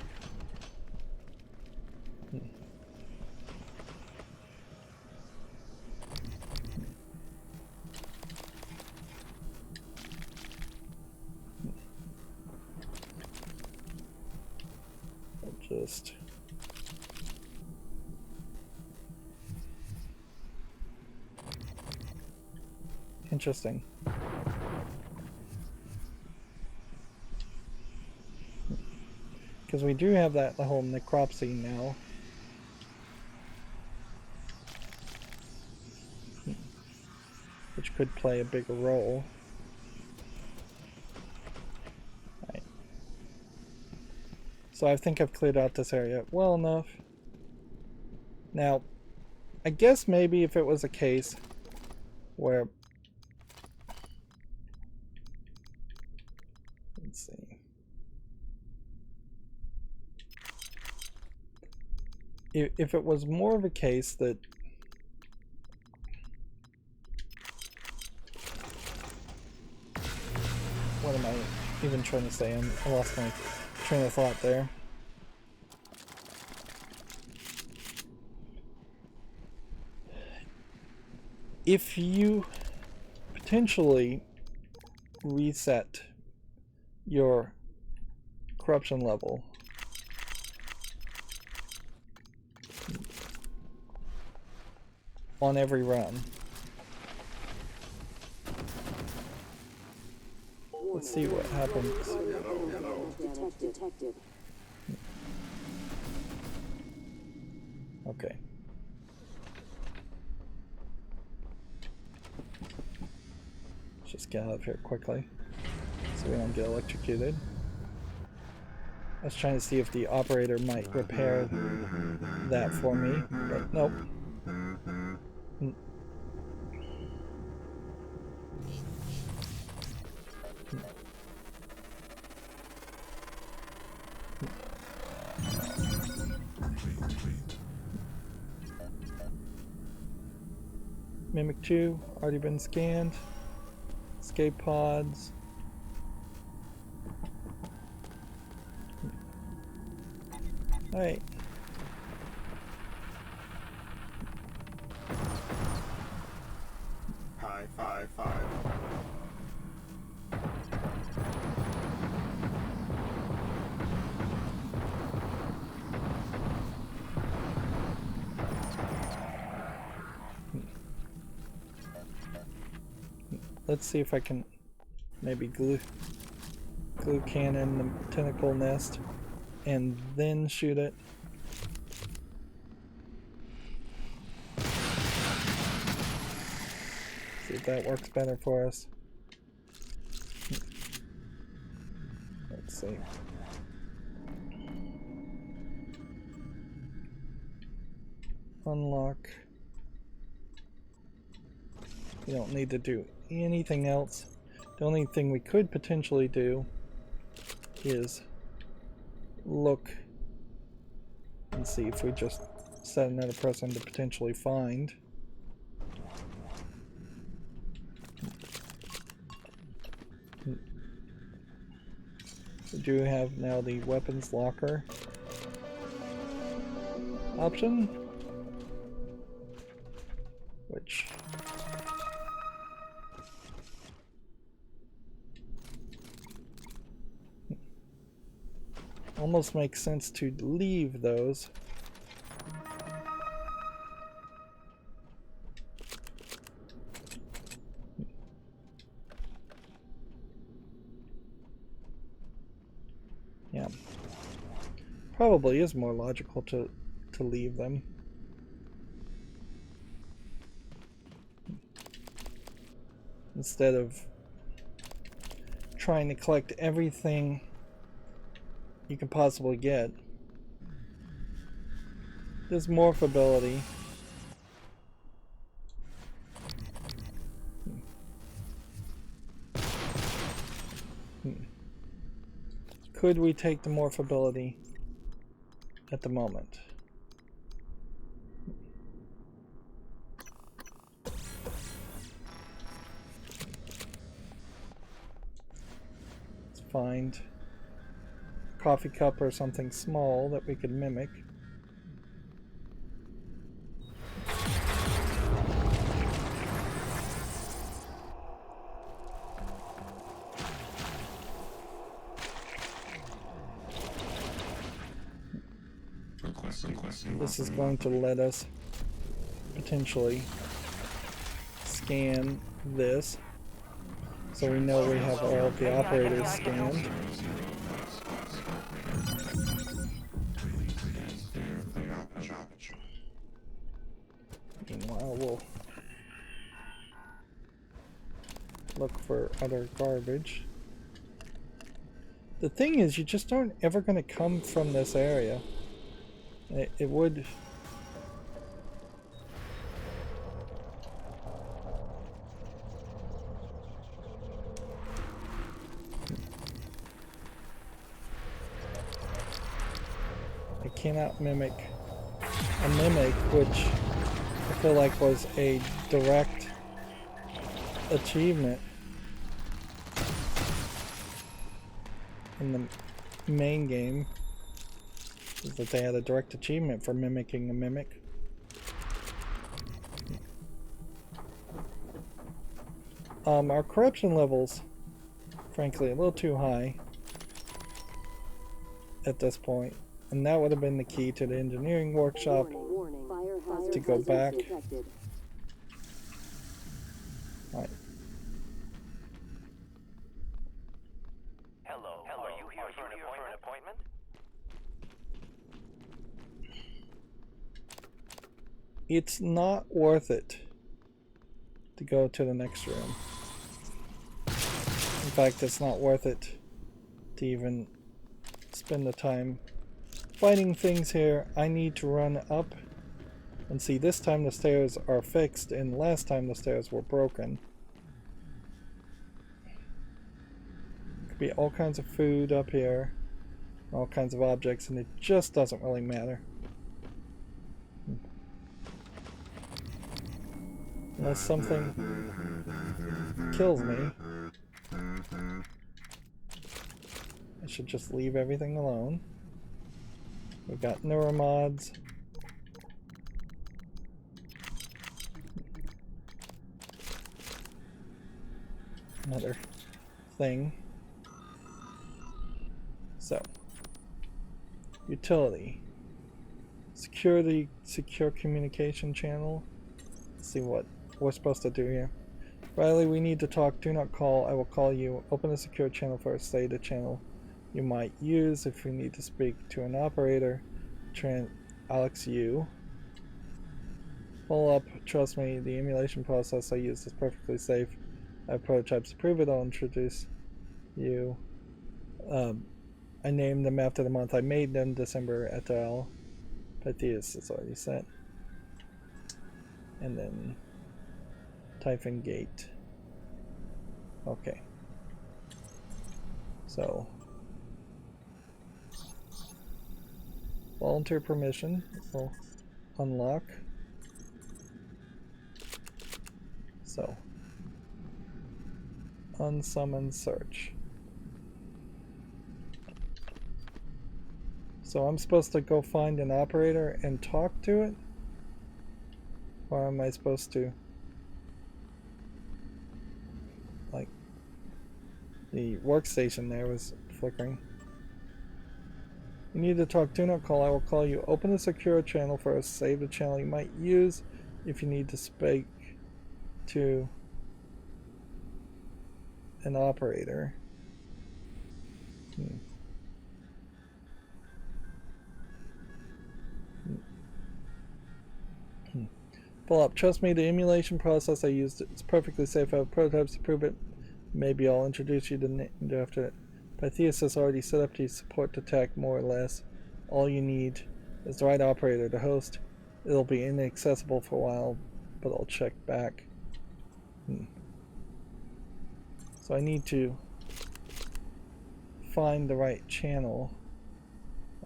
Just interesting. Because we do have that whole necropsy now. Which could play a bigger role. Right. So I think I've cleared out this area well enough. Now, I guess maybe if it was a case where, let's see. If it was more of a case that what am I even trying to say? I lost my train of thought there. If you potentially reset your corruption level on every run, let's see what happens. Detected. Okay. Let's just get out of here quickly so we don't get electrocuted. I was trying to see if the operator might repair that for me, but nope. Mimic 2, already been scanned. Escape pods. Alright. High five. let's see if I can maybe glue cannon the tentacle nest and then shoot it. See if that works better for us. Let's see. Unlock. We don't need to do anything else. The only thing we could potentially do is look and see if we just set another person to potentially find. We do have now the weapons locker option, which almost makes sense to leave those. Yeah. Probably is more logical to leave them. Instead of trying to collect everything you can possibly get. There's morph ability. Could we take the morph ability at the moment? Let's find a coffee cup or something small that we could mimic. This is going to let us potentially scan this, so we know we have all of the operators scanned. Meanwhile, we'll look for other garbage. The thing is, you just aren't ever going to come from this area. It would... I cannot mimic a mimic, which I feel like was a direct achievement in the main game. Is that they had a direct achievement for mimicking a mimic. Our corruption levels, frankly, a little too high at this point, and that would have been the key to the engineering workshop to go back. Right. Hello. Are you here for an appointment? It's not worth it to go to the next room. In fact, it's not worth it to even spend the time fighting things here. I need to run up and see, this time the stairs are fixed and last time the stairs were broken. Could be all kinds of food up here, all kinds of objects, and it just doesn't really matter. Unless something kills me, I should just leave everything alone. We got neuromods. Another thing. So, utility. Secure communication channel. Let's see what we're supposed to do here. Riley, we need to talk. Do not call. I will call you. Open a secure channel first. Say the channel you might use if we need to speak to an operator. Alex, you. Follow up. Trust me, the emulation process I use is perfectly safe. I have prototypes to prove it. I'll introduce you. I named them after the month I made them, December et al. Pythias is already set. And then Typhon Gate. Okay. So volunteer permission will unlock. So unsummon search. So I'm supposed to go find an operator and talk to it? Or am I supposed to, like, the workstation there was flickering. You need to talk, do not call, I will call you. Open the secure channel first, save the channel you might use if you need to speak to an operator. Pull up. Trust me, the emulation process I used is perfectly safe. I have prototypes to prove it. Maybe I'll introduce you to after it. Pythias is already set up to support the tech, more or less. All you need is the right operator to host. It'll be inaccessible for a while, but I'll check back. So I need to find the right channel,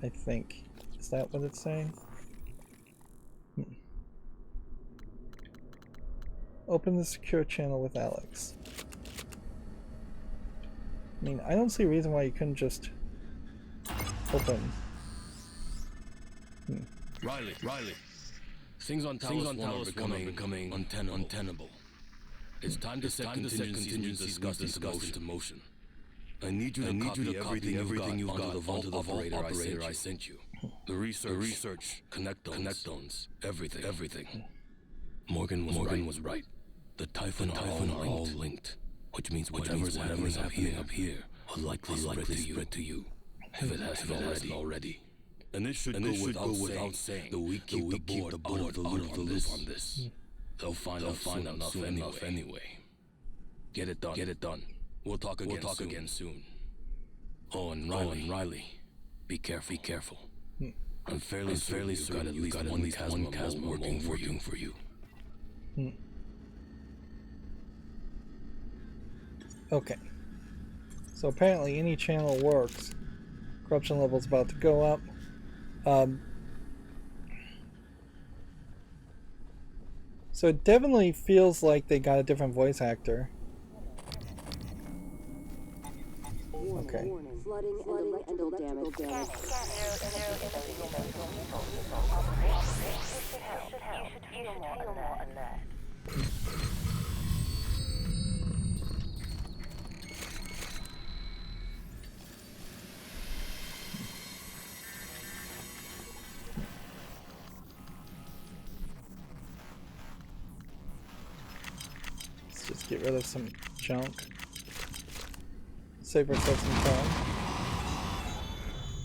I think. Is that what it's saying? Open the secure channel with Alex. I mean, I don't see a reason why you couldn't just open. Riley. Things on Talos are becoming untenable. It's time to set contingencies discussed into motion. I need you to copy everything you've got onto the vault operator I sent you. The research, connectones, everything. Morgan was right. The Typhon are all linked, which means whatever's happening up here will likely spread to you, if it hasn't already. And this should go without saying that we keep the board out of the loop on this. They'll find enough anyway. Get it done. We'll talk again soon. Oh, and Riley, be careful. I'm fairly certain you've got at least one KASMA working for you. Okay. So apparently any channel works. Corruption level's about to go up. So it definitely feels like they got a different voice actor. Okay. Flooding and electrical damage. You should feel more alert. Let's just get rid of some junk. Save ourselves some time.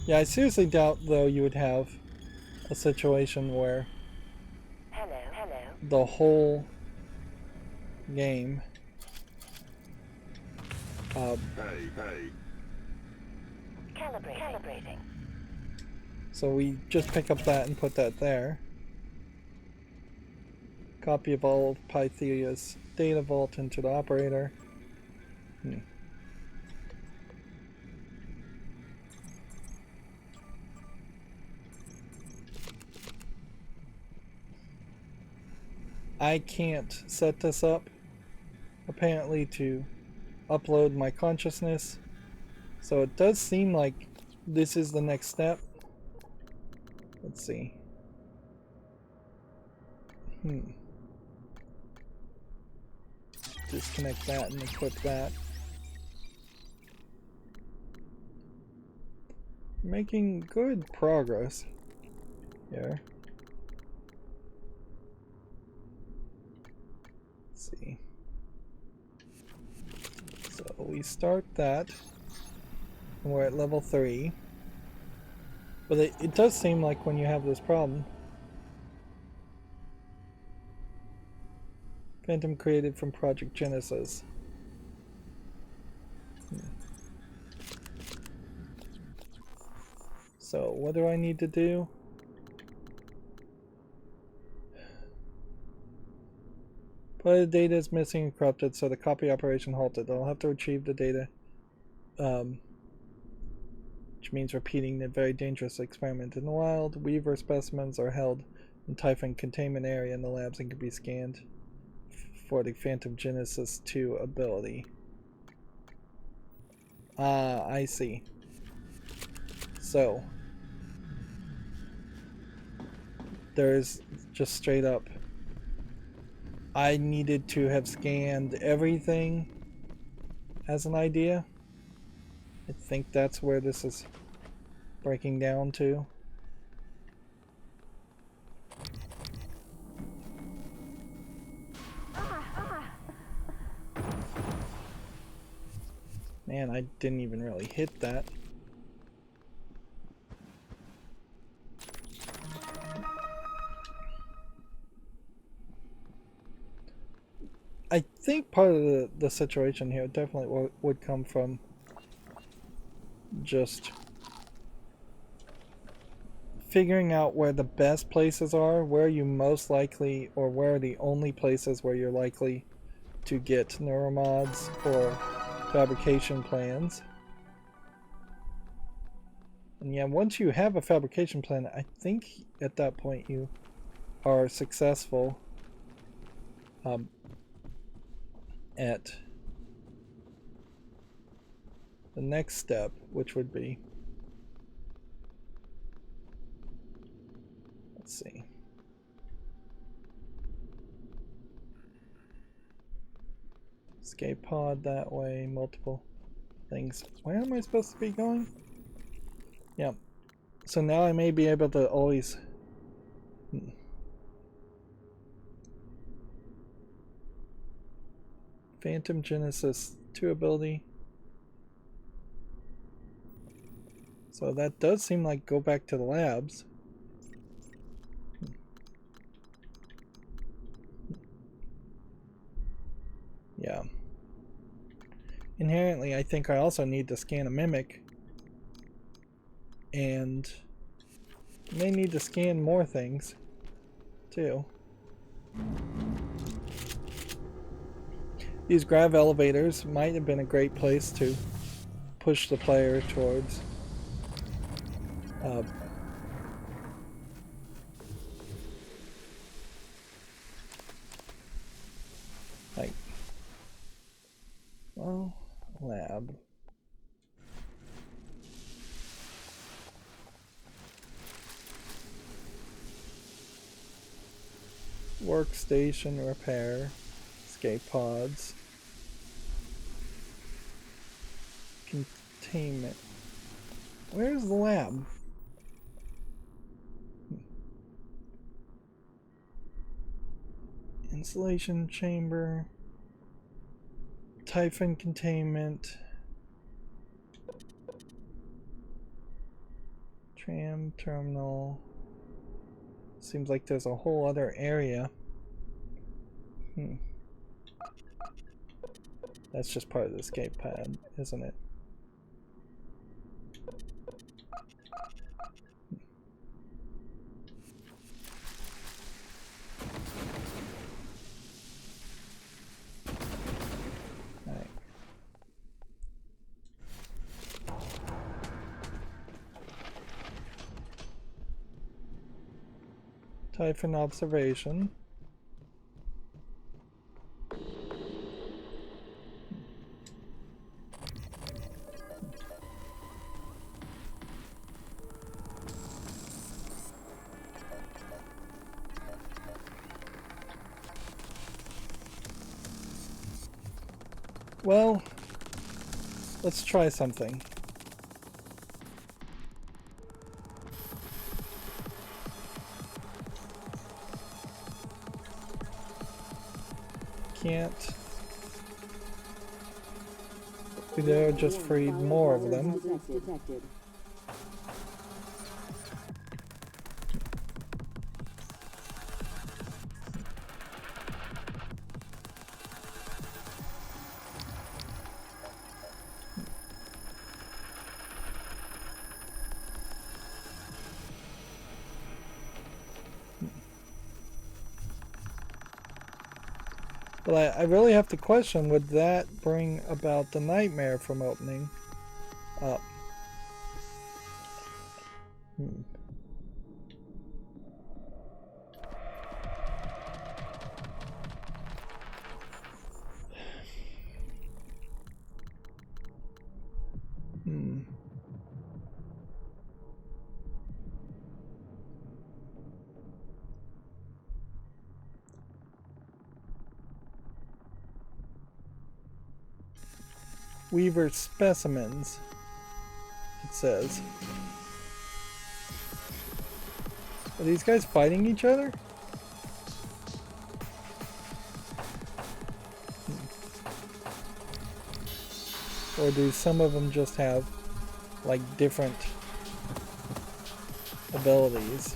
Yeah, I seriously doubt, though, you would have a situation where the whole game Hey. Calibrating. so we just pick up that and put that there. Copy of all of Pythia's data vault into the operator. I can't set this up, apparently, to upload my consciousness. So it does seem like this is the next step. Let's see. Disconnect that and equip that. Making good progress here. Let's see. we start that. And we're at level 3. But it does seem like when you have this problem. Phantom created from Project Genesis. So, what do I need to do? Part of the data is missing and corrupted, so the copy operation halted. I'll have to retrieve the data, which means repeating the very dangerous experiment in the wild. Weaver specimens are held in Typhon containment area in the labs and can be scanned for the Phantom Genesis 2 ability. Ah, I see. So, there's just straight up, I needed to have scanned everything as an idea. I think that's where this is breaking down to. Man, I didn't even really hit that. I think part of the situation here definitely would come from just figuring out where the best places are, where you most likely, or where are the only places where you're likely to get neuromods or fabrication plans. And yeah, once you have a fabrication plan, I think at that point you are successful at the next step, which would be, let's see, escape pod that way, multiple things. Where am I supposed to be going? Yeah, so now I may be able to always Phantom Genesis 2 ability. So that does seem like go back to the labs. Yeah. Inherently, I think I also need to scan a mimic. And may need to scan more things, too. These grav elevators might have been a great place to push the player towards like, well, lab. Workstation repair, escape pods, containment. Where's the lab? Insulation chamber, Typhon containment, tram terminal. Seems like there's a whole other area. That's just part of the escape pad, isn't it? Alright. Typhon observation. Well, let's try something. Can't Rydo just freed more of them. Detected. But I really have to question, would that bring about the nightmare from opening up? Weaver specimens, it says. Are these guys fighting each other? Or do some of them just have like different abilities?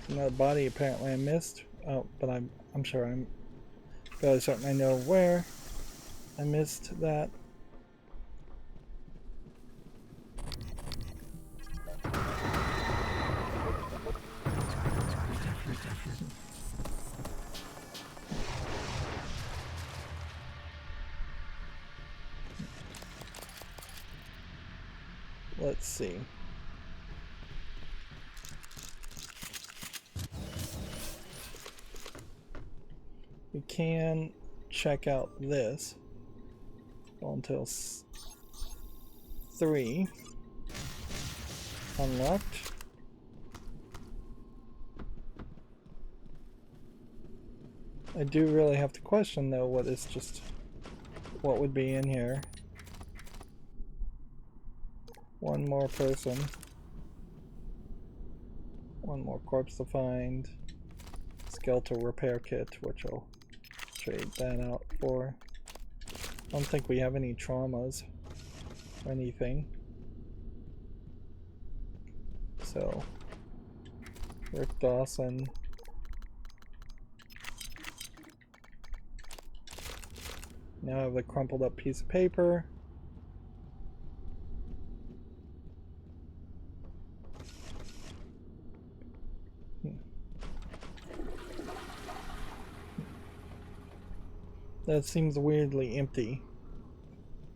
Another body apparently I missed. Oh, but I'm sure I'm fairly certain I know where I missed that. Let's see. We can check out this until 3 unlocked. I do really have to question though what would be in here. One more person. One more corpse to find. Skeletal repair kit, which I'll trade that out for. I don't think we have any traumas or anything. So, Rick Dawson. Now I have a crumpled up piece of paper. That seems weirdly empty,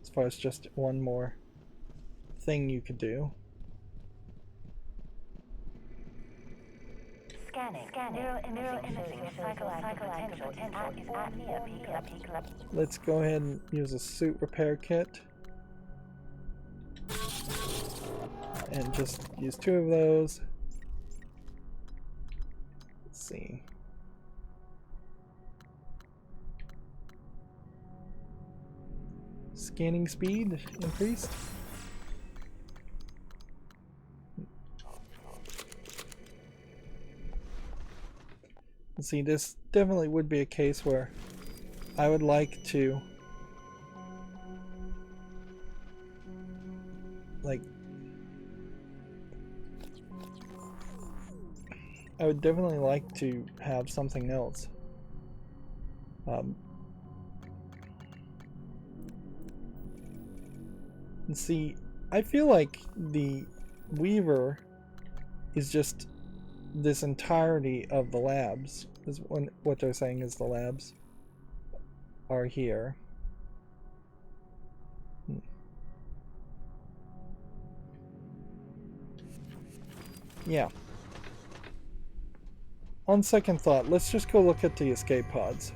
as far as just one more thing you could do. Scanning. Neuroimaging psychological potential at near peak level. Let's go ahead and use a suit repair kit. And just use 2 of those. Let's see. Scanning speed increased. See, this definitely would be a case where I would like to I would definitely like to have something else. And see, I feel like the Weaver is just this entirety of the labs. Is what they're saying is the labs are here. Yeah. On second thought, let's just go look at the escape pods.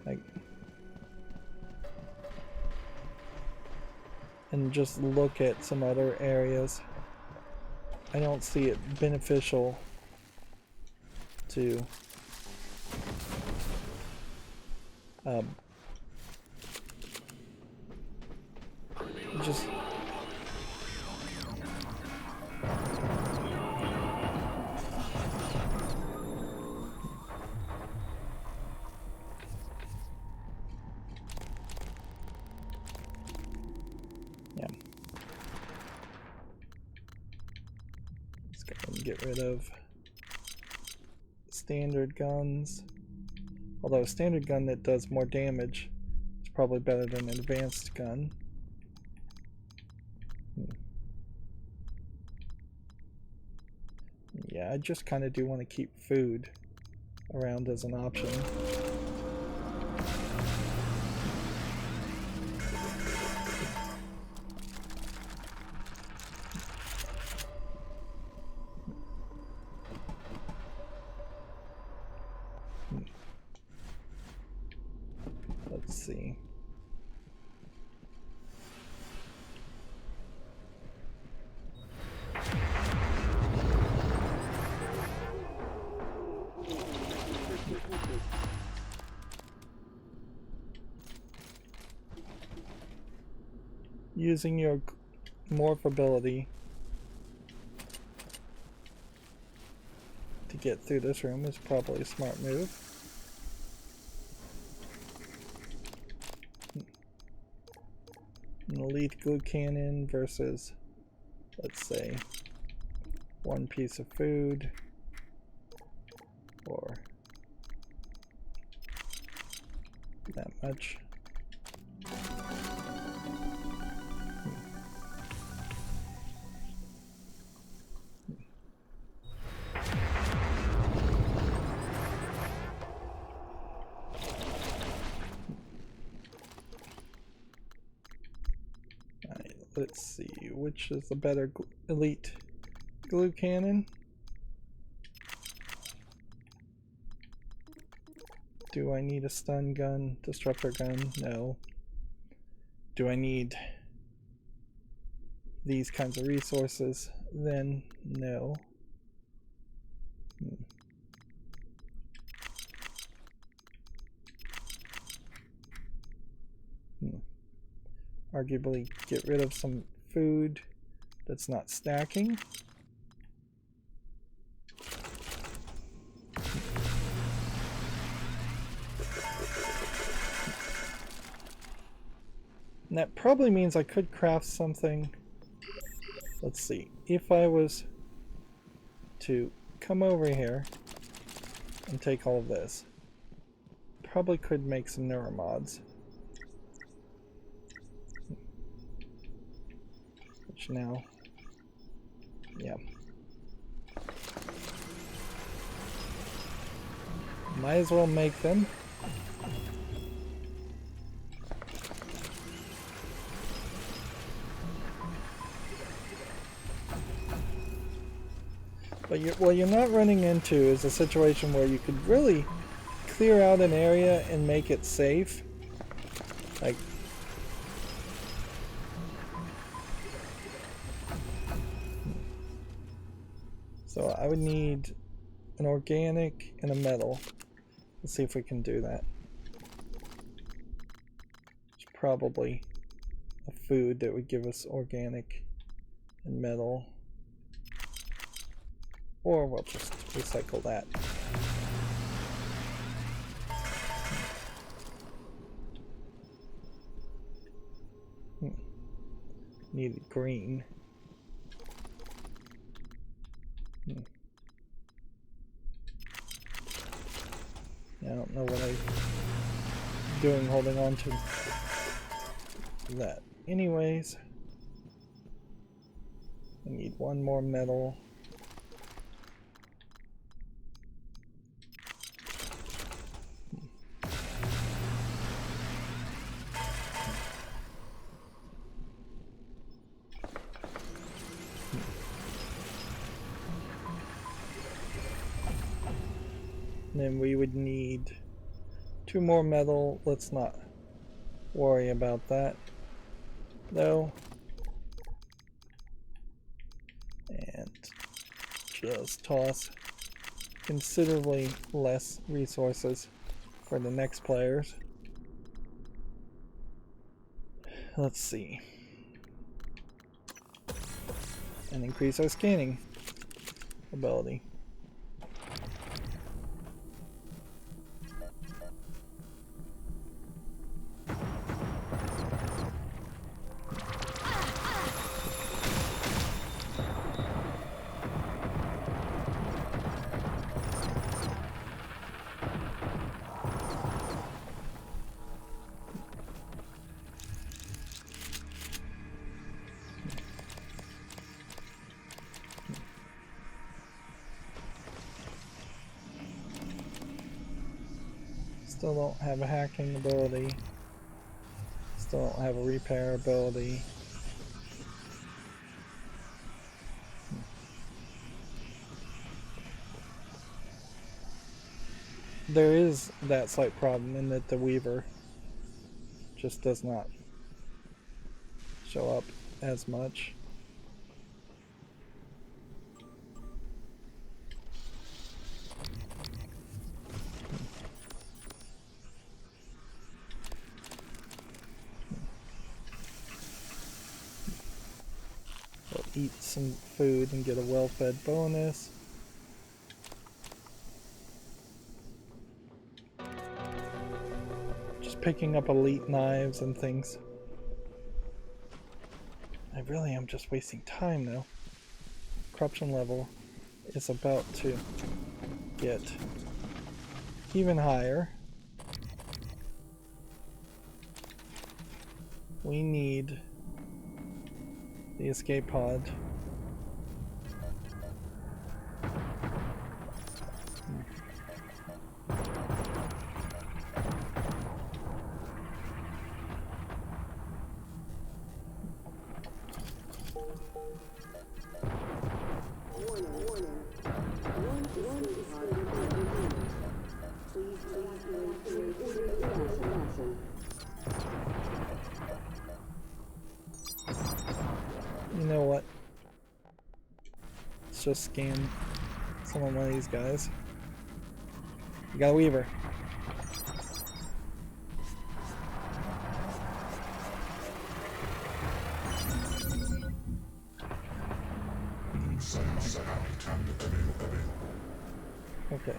Like, and just look at some other areas. I don't see it beneficial to just yeah. Let's go and get rid of standard guns. Although a standard gun that does more damage is probably better than an advanced gun. Yeah, I just kind of do want to keep food around as an option. Let's see. Using your morph ability to get through this room is probably a smart move. An elite glue cannon versus, let's say, one piece of food or that much. Let's see, which is the better elite glue cannon? Do I need a stun gun, disruptor gun? No. Do I need these kinds of resources? Then no. Arguably get rid of some food that's not stacking. And that probably means I could craft something. Let's see, if I was to come over here and take all of this, probably could make some neuromods. Which now, yeah. Might as well make them. But what you're not running into is a situation where you could really clear out an area and make it safe. Like, so I would need an organic and a metal. Let's see if we can do that. It's probably a food that would give us organic and metal. Or we'll just recycle that. Needed green. I don't know what I'm doing holding on to that. Anyways, I need one more metal. And then we would need 2 more metal. Let's not worry about that, though. And just toss considerably less resources for the next players. Let's see. And increase our scanning ability. Still don't have a hacking ability. Still don't have a repair ability. There is that slight problem in that the Weaver just does not show up as much. We'll eat some food and get a well-fed bonus. Just picking up elite knives and things. I really am just wasting time though. Corruption level is about to get even higher. We need the escape pod. You know what? Let's just scan one of these guys. We got a Weaver. Okay.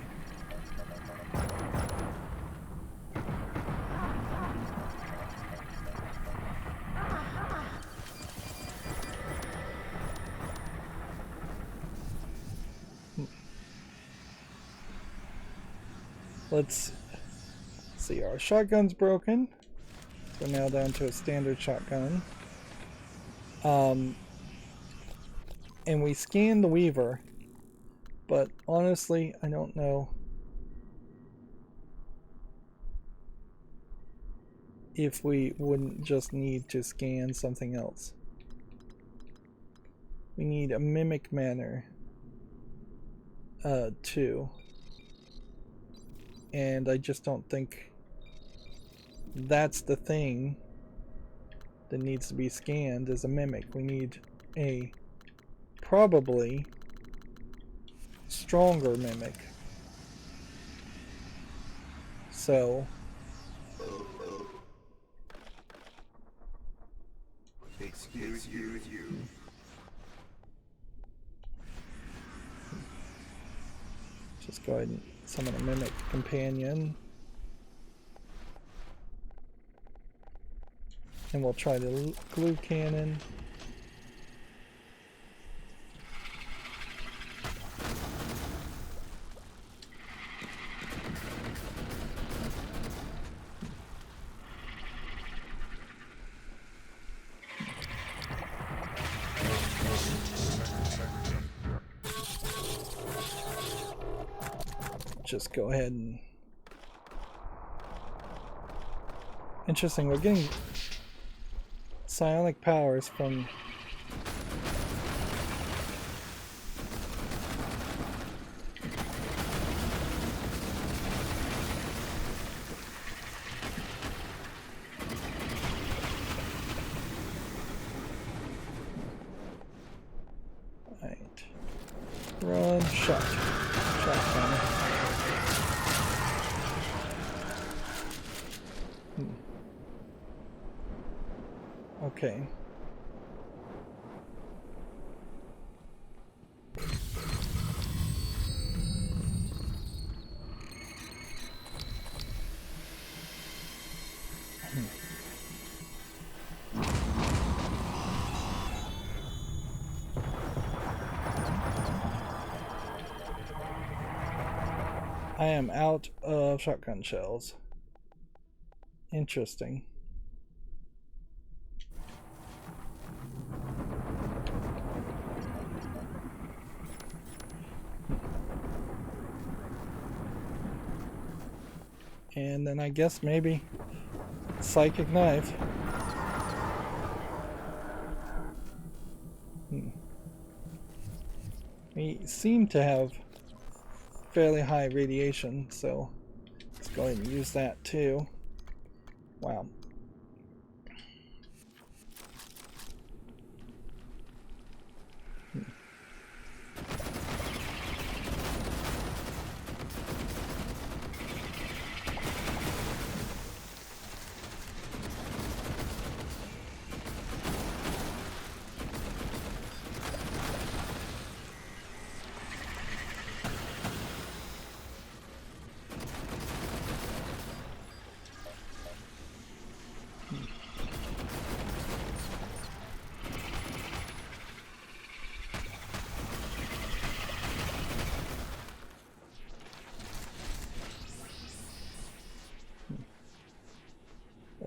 Let's see, our shotgun's broken. So we're now down to a standard shotgun. And we scanned the Weaver, but honestly, I don't know if we wouldn't just need to scan something else. We need a mimic manner 2. And I just don't think that's the thing that needs to be scanned as a mimic. We need a probably stronger mimic. So Excuse you. just go ahead and summon a mimic companion. And we'll try the glue cannon. Just go ahead and... Interesting, we're getting psionic powers from Run, shot. Shotgun. Okay. I am out of shotgun shells. Interesting. And then I guess maybe psychic knife. We seem to have fairly high radiation, so let's go ahead and use that too. Wow.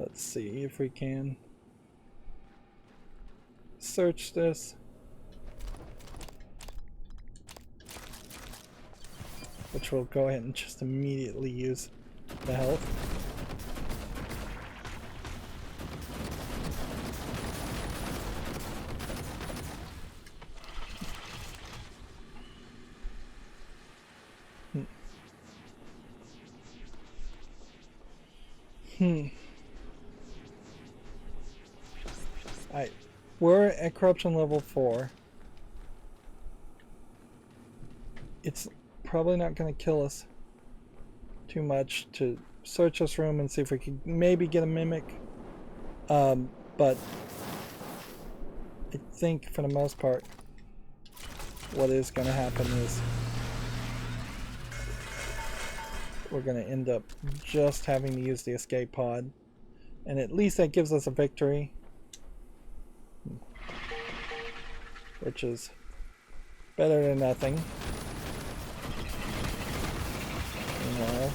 Let's see if we can search this. Which we'll go ahead and just immediately use the health. Alright, we're at corruption level 4. It's probably not going to kill us too much to search this room and see if we can maybe get a mimic. But I think for the most part what is going to happen is we're going to end up just having to use the escape pod, and at least that gives us a victory, which is better than nothing. You know.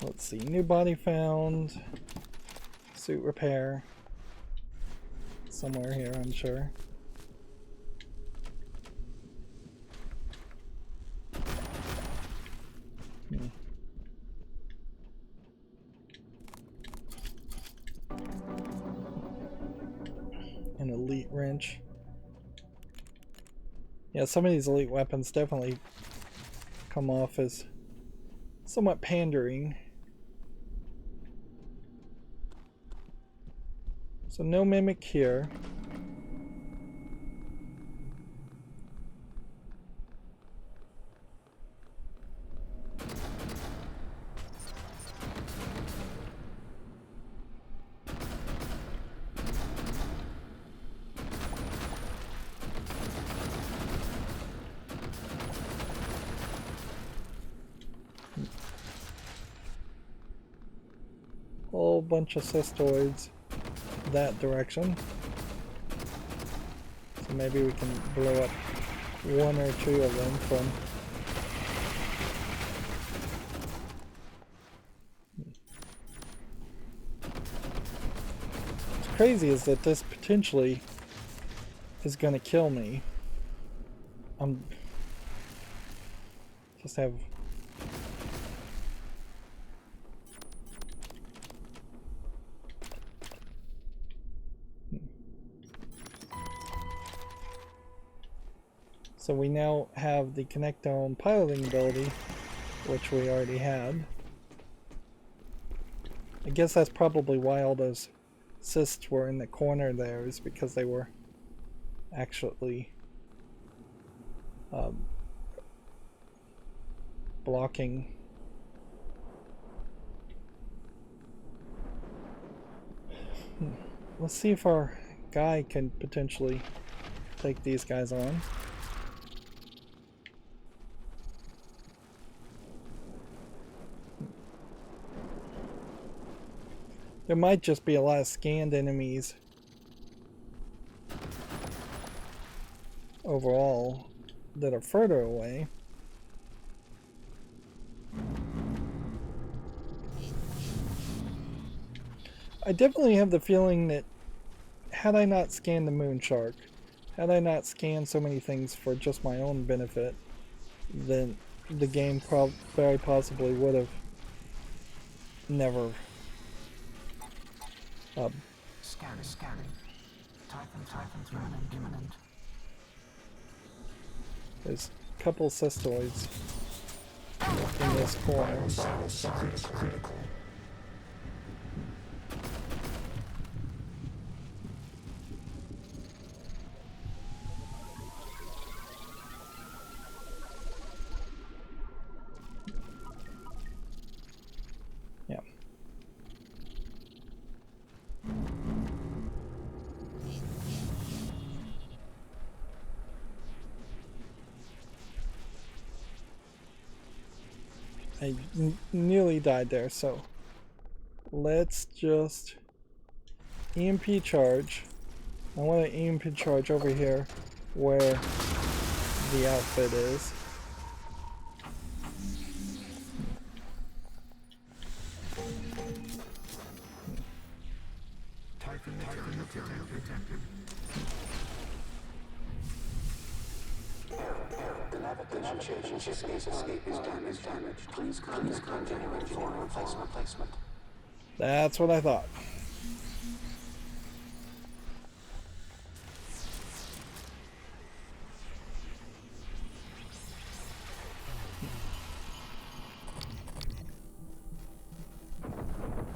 Let's see, new body found, suit repair, somewhere here I'm sure. An elite wrench. Yeah, some of these elite weapons definitely come off as somewhat pandering. So no mimic here. Whole bunch of cystoids that direction. So maybe we can blow up one or two of them from crazy is that this potentially is gonna kill me. Just have. So we now have the connectome piloting ability, which we already had. I guess that's probably why all those cysts were in the corner there, is because they were actually blocking. Let's see if our guy can potentially take these guys on. There might just be a lot of scanned enemies overall that are further away. I definitely have the feeling that had I not scanned the moon shark, had I not scanned so many things for just my own benefit, then the game very possibly would have never Scanning. Titan threat imminent. There's a couple cystoids in this corner. Yeah. I nearly died there, so let's just EMP charge. I want to EMP charge over here where the outfit is. Titan material detected. The navigation escape is damaged. Please continue for replacement. That's what I thought.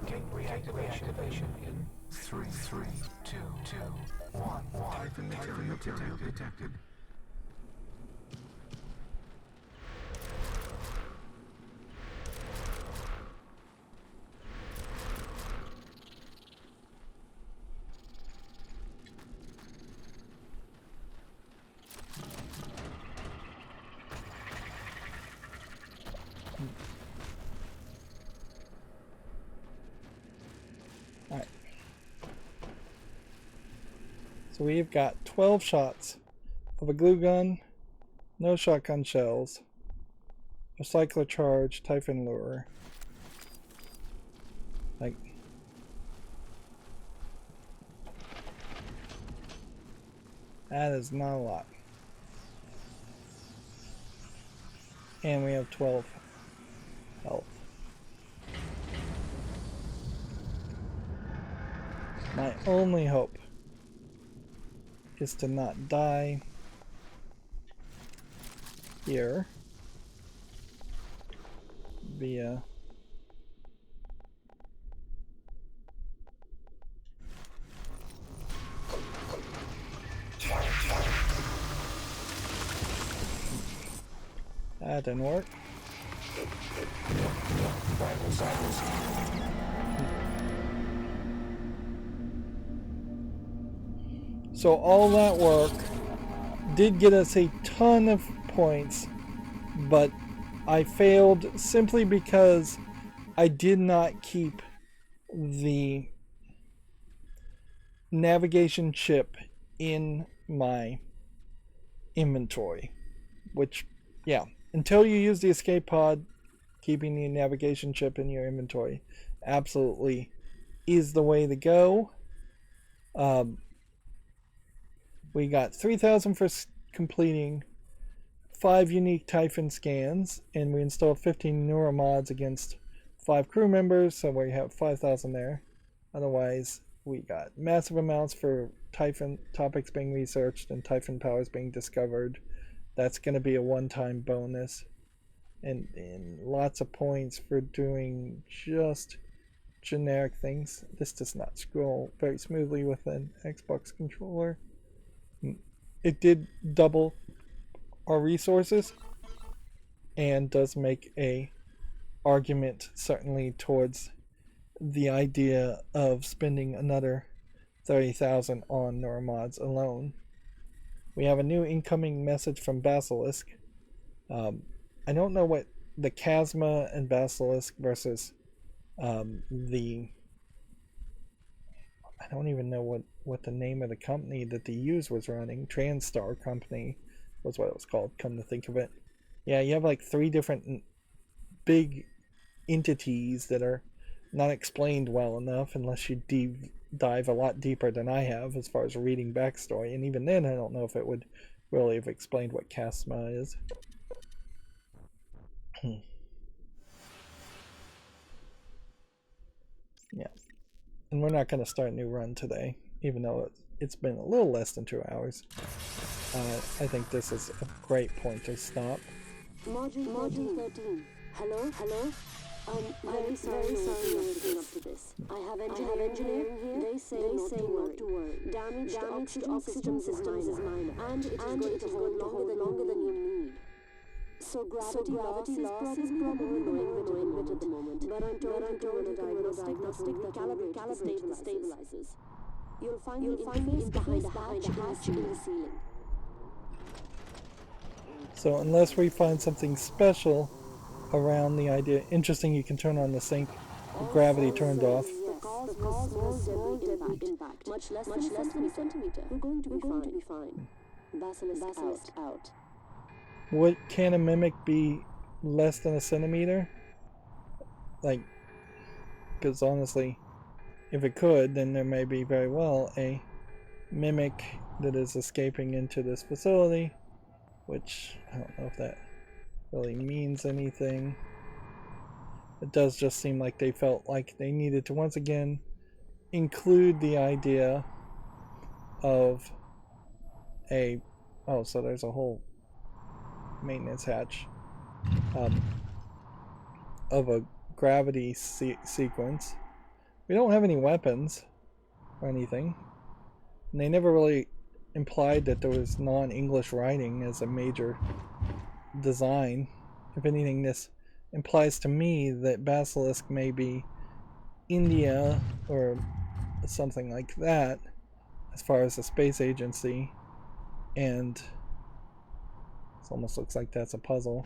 Gateway activation in 3, 2, 1. Titan material detected. Alright. So we've got 12 shots of a glue gun, no shotgun shells, recycler charge, Typhon lure. Like, that is not a lot. And we have 12 health. My only hope is to not die here via that didn't work. So all that work did get us a ton of points, but I failed simply because I did not keep the navigation chip in my inventory, which, yeah, until you use the escape pod, keeping the navigation chip in your inventory absolutely is the way to go. We got 3,000 for completing 5 unique Typhon scans, and we installed 15 neuromods against 5 crew members, so we have 5,000 there. Otherwise, we got massive amounts for Typhon topics being researched and Typhon powers being discovered. That's going to be a one-time bonus. And lots of points for doing just generic things. This does not scroll very smoothly with an Xbox controller. It did double our resources and does make a argument certainly towards the idea of spending another 30,000 on neuromods alone. We have a new incoming message from Basilisk. I don't know what the KASMA and Basilisk versus I don't even know what the name of the company that the Hughes was running. TranStar company was what it was called, come to think of it. Yeah, you have like 3 different big entities that are not explained well enough unless you dive a lot deeper than I have as far as reading backstory. And even then, I don't know if it would really have explained what KASMA is. Yeah. And we're not going to start a new run today, even though it's been a little less than 2 hours. I think this is a great point to stop. Module 13. Hello? I'm very sorry not to get up to this. I have engineering here. They say not to worry. Damaged oxygen systems is minor. And it is going to hold longer than you need. So gravity loss is probably annoying bit at the moment. But I'm told you can run a diagnostic that will recalibrate the stabilizers. You'll find the interface behind a hatch in the ceiling. So unless we find something special around the idea, interesting, you can turn on the sync, the gravity turned off. Small debris impact. Much less than a centimeter. We're going to be fine. Basilisk out. What can a mimic be less than a centimeter? Like, because honestly, if it could, then there may be very well a mimic that is escaping into this facility, which I don't know if that really means anything. It does just seem like they felt like they needed to once again include the idea of a so there's a whole maintenance hatch of a gravity sequence. We don't have any weapons or anything, and they never really implied that there was non-English writing as a major design. If anything, this implies to me that Basilisk may be India or something like that as far as the space agency, and it almost looks like that's a puzzle.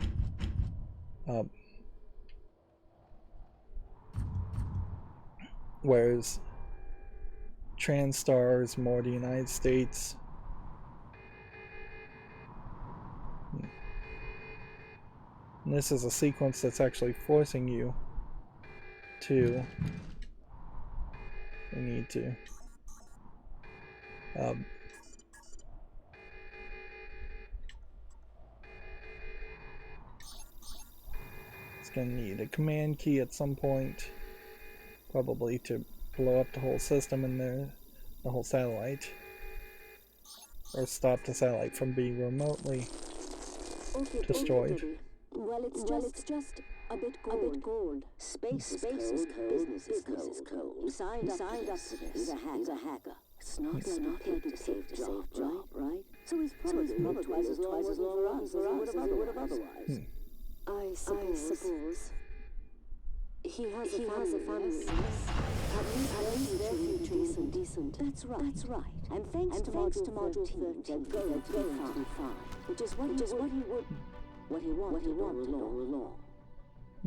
Whereas TranStar is more the United States. And this is a sequence that's actually forcing you to. We need to. It's going to need a command key at some point, probably to blow up the whole system and the whole satellite, or stop the satellite from being remotely destroyed. Well, it's just a bit cold. Space is cold. Business is cold. Signed up for this. He's a hacker. It's not paid to save job, right? So he's probably twice as long for us as he would have otherwise. I suppose. He has a family. At least they're decent. That's right. And thanks to Module 13, they're going to be fine. Which is what he wanted all along.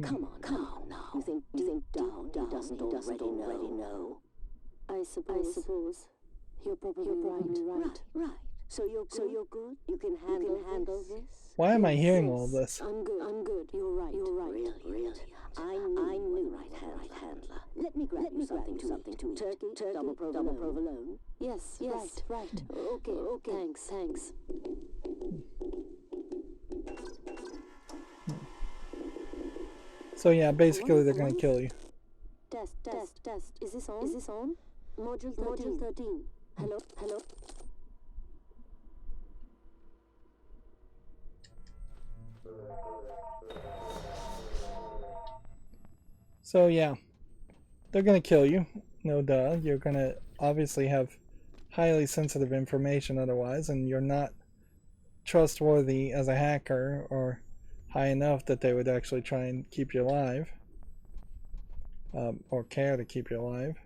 Come on now. You think deep down he doesn't already know? I suppose. You're probably right. So you're good? You can handle this? Why am I hearing all this? I'm good. You're right. Really. I knew right handler. me grab you something to turkey, double provolone. Yes, right. Okay, thanks. So yeah, basically they're gonna kill you. Test. Is this on? Module 13. Hello. So yeah, they're gonna kill you. No duh. You're gonna obviously have highly sensitive information otherwise, and you're not trustworthy as a hacker or high enough that they would actually try and keep you alive, or care to keep you alive.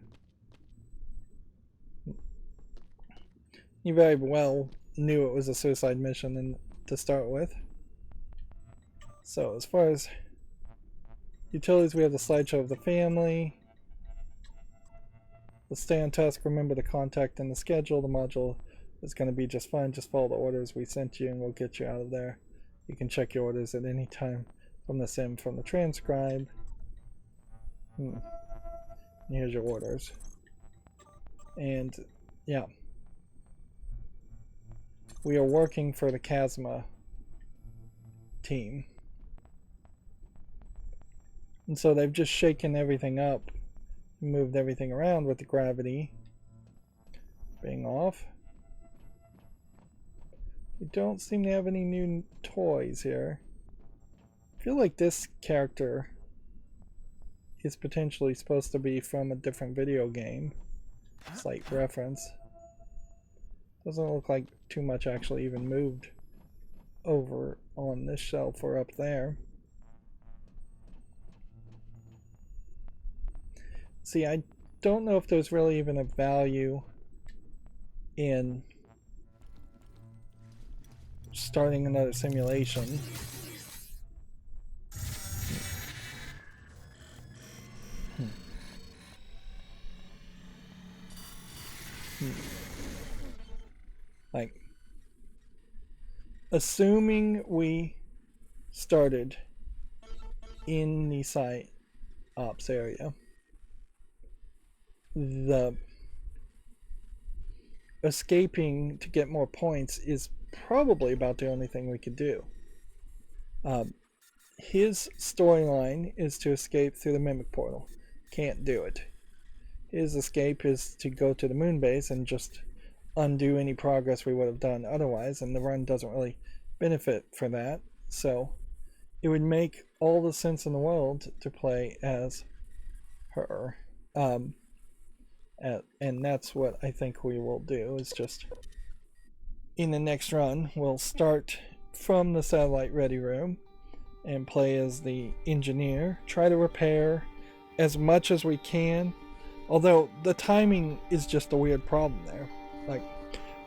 You very well knew it was a suicide mission to start with. So as far as utilities, we have the slideshow of the family. Let's stay on task. Remember the contact and the schedule. The module is going to be just fine. Just follow the orders we sent you and we'll get you out of there. You can check your orders at any time from the sim, from the transcribe. Here's your orders. And yeah, we are working for the KASMA team. And so they've just shaken everything up, moved everything around with the gravity being off. We don't seem to have any new toys here. I feel like this character is potentially supposed to be from a different video game. Slight reference. Doesn't look like too much actually even moved over on this shelf or up there. See, I don't know if there's really even a value in starting another simulation. Like, assuming we started in the site ops area, the escaping to get more points is probably about the only thing we could do. His storyline is to escape through the mimic portal. Can't do it. His escape is to go to the moon base and just undo any progress we would have done otherwise, and the run doesn't really benefit for that. So it would make all the sense in the world to play as her. And that's what I think we will do, is just in the next run we'll start from the satellite ready room and play as the engineer, try to repair as much as we can, although the timing is just a weird problem there. Like,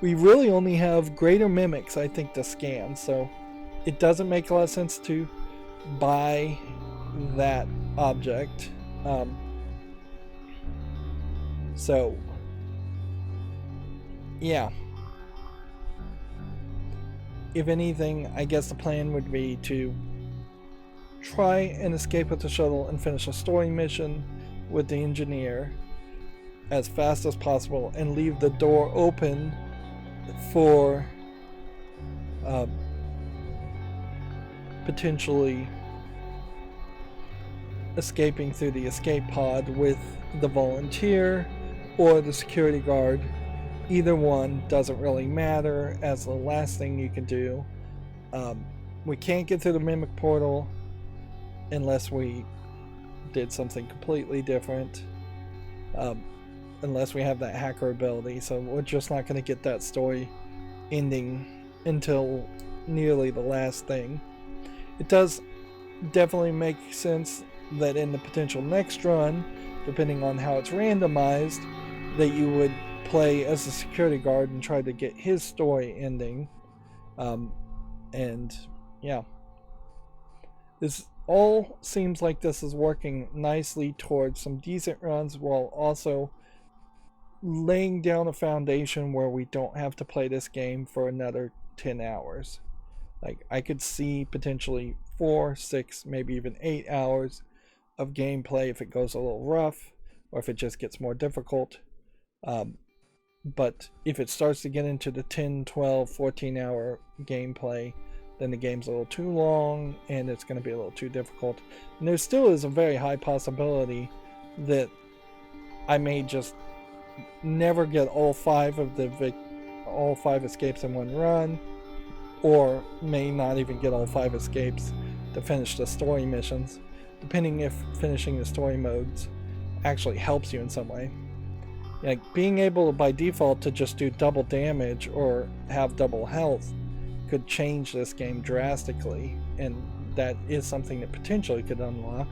we really only have greater mimics, I think, to scan, so it doesn't make a lot of sense to buy that object. So yeah, if anything, I guess the plan would be to try and escape with the shuttle and finish a story mission with the engineer as fast as possible and leave the door open for potentially escaping through the escape pod with the volunteer or the security guard. Either one doesn't really matter as the last thing you can do. We can't get through the mimic portal unless we did something completely different, unless we have that hacker ability, so we're just not going to get that story ending until nearly the last thing. It does definitely make sense that in the potential next run, depending on how it's randomized, that you would play as a security guard and try to get his story ending. And yeah, this all seems like this is working nicely towards some decent runs while also laying down a foundation where we don't have to play this game for another 10 hours. Like, I could see potentially 4, 6, maybe even 8 hours of gameplay if it goes a little rough or if it just gets more difficult. But if it starts to get into the 10, 12, 14 hour gameplay, then the game's a little too long and it's going to be a little too difficult. And there still is a very high possibility that I may just never get all five escapes in one run, or may not even get all 5 escapes to finish the story missions, depending if finishing the story modes actually helps you in some way. Like being able by default to just do double damage or have double health could change this game drastically, and that is something that potentially could unlock,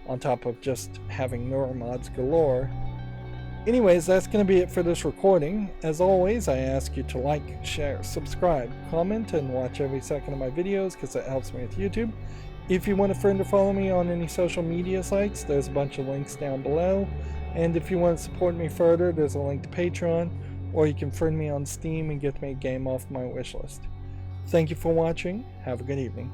on top of just having neuromods galore. Anyways, that's going to be it for this recording. As always, I ask you to like, share, subscribe, comment, and watch every second of my videos because that helps me with YouTube. If you want a friend to follow me on any social media sites, there's a bunch of links down below. And if you want to support me further, there's a link to Patreon, or you can friend me on Steam and get me a game off my wishlist. Thank you for watching. Have a good evening.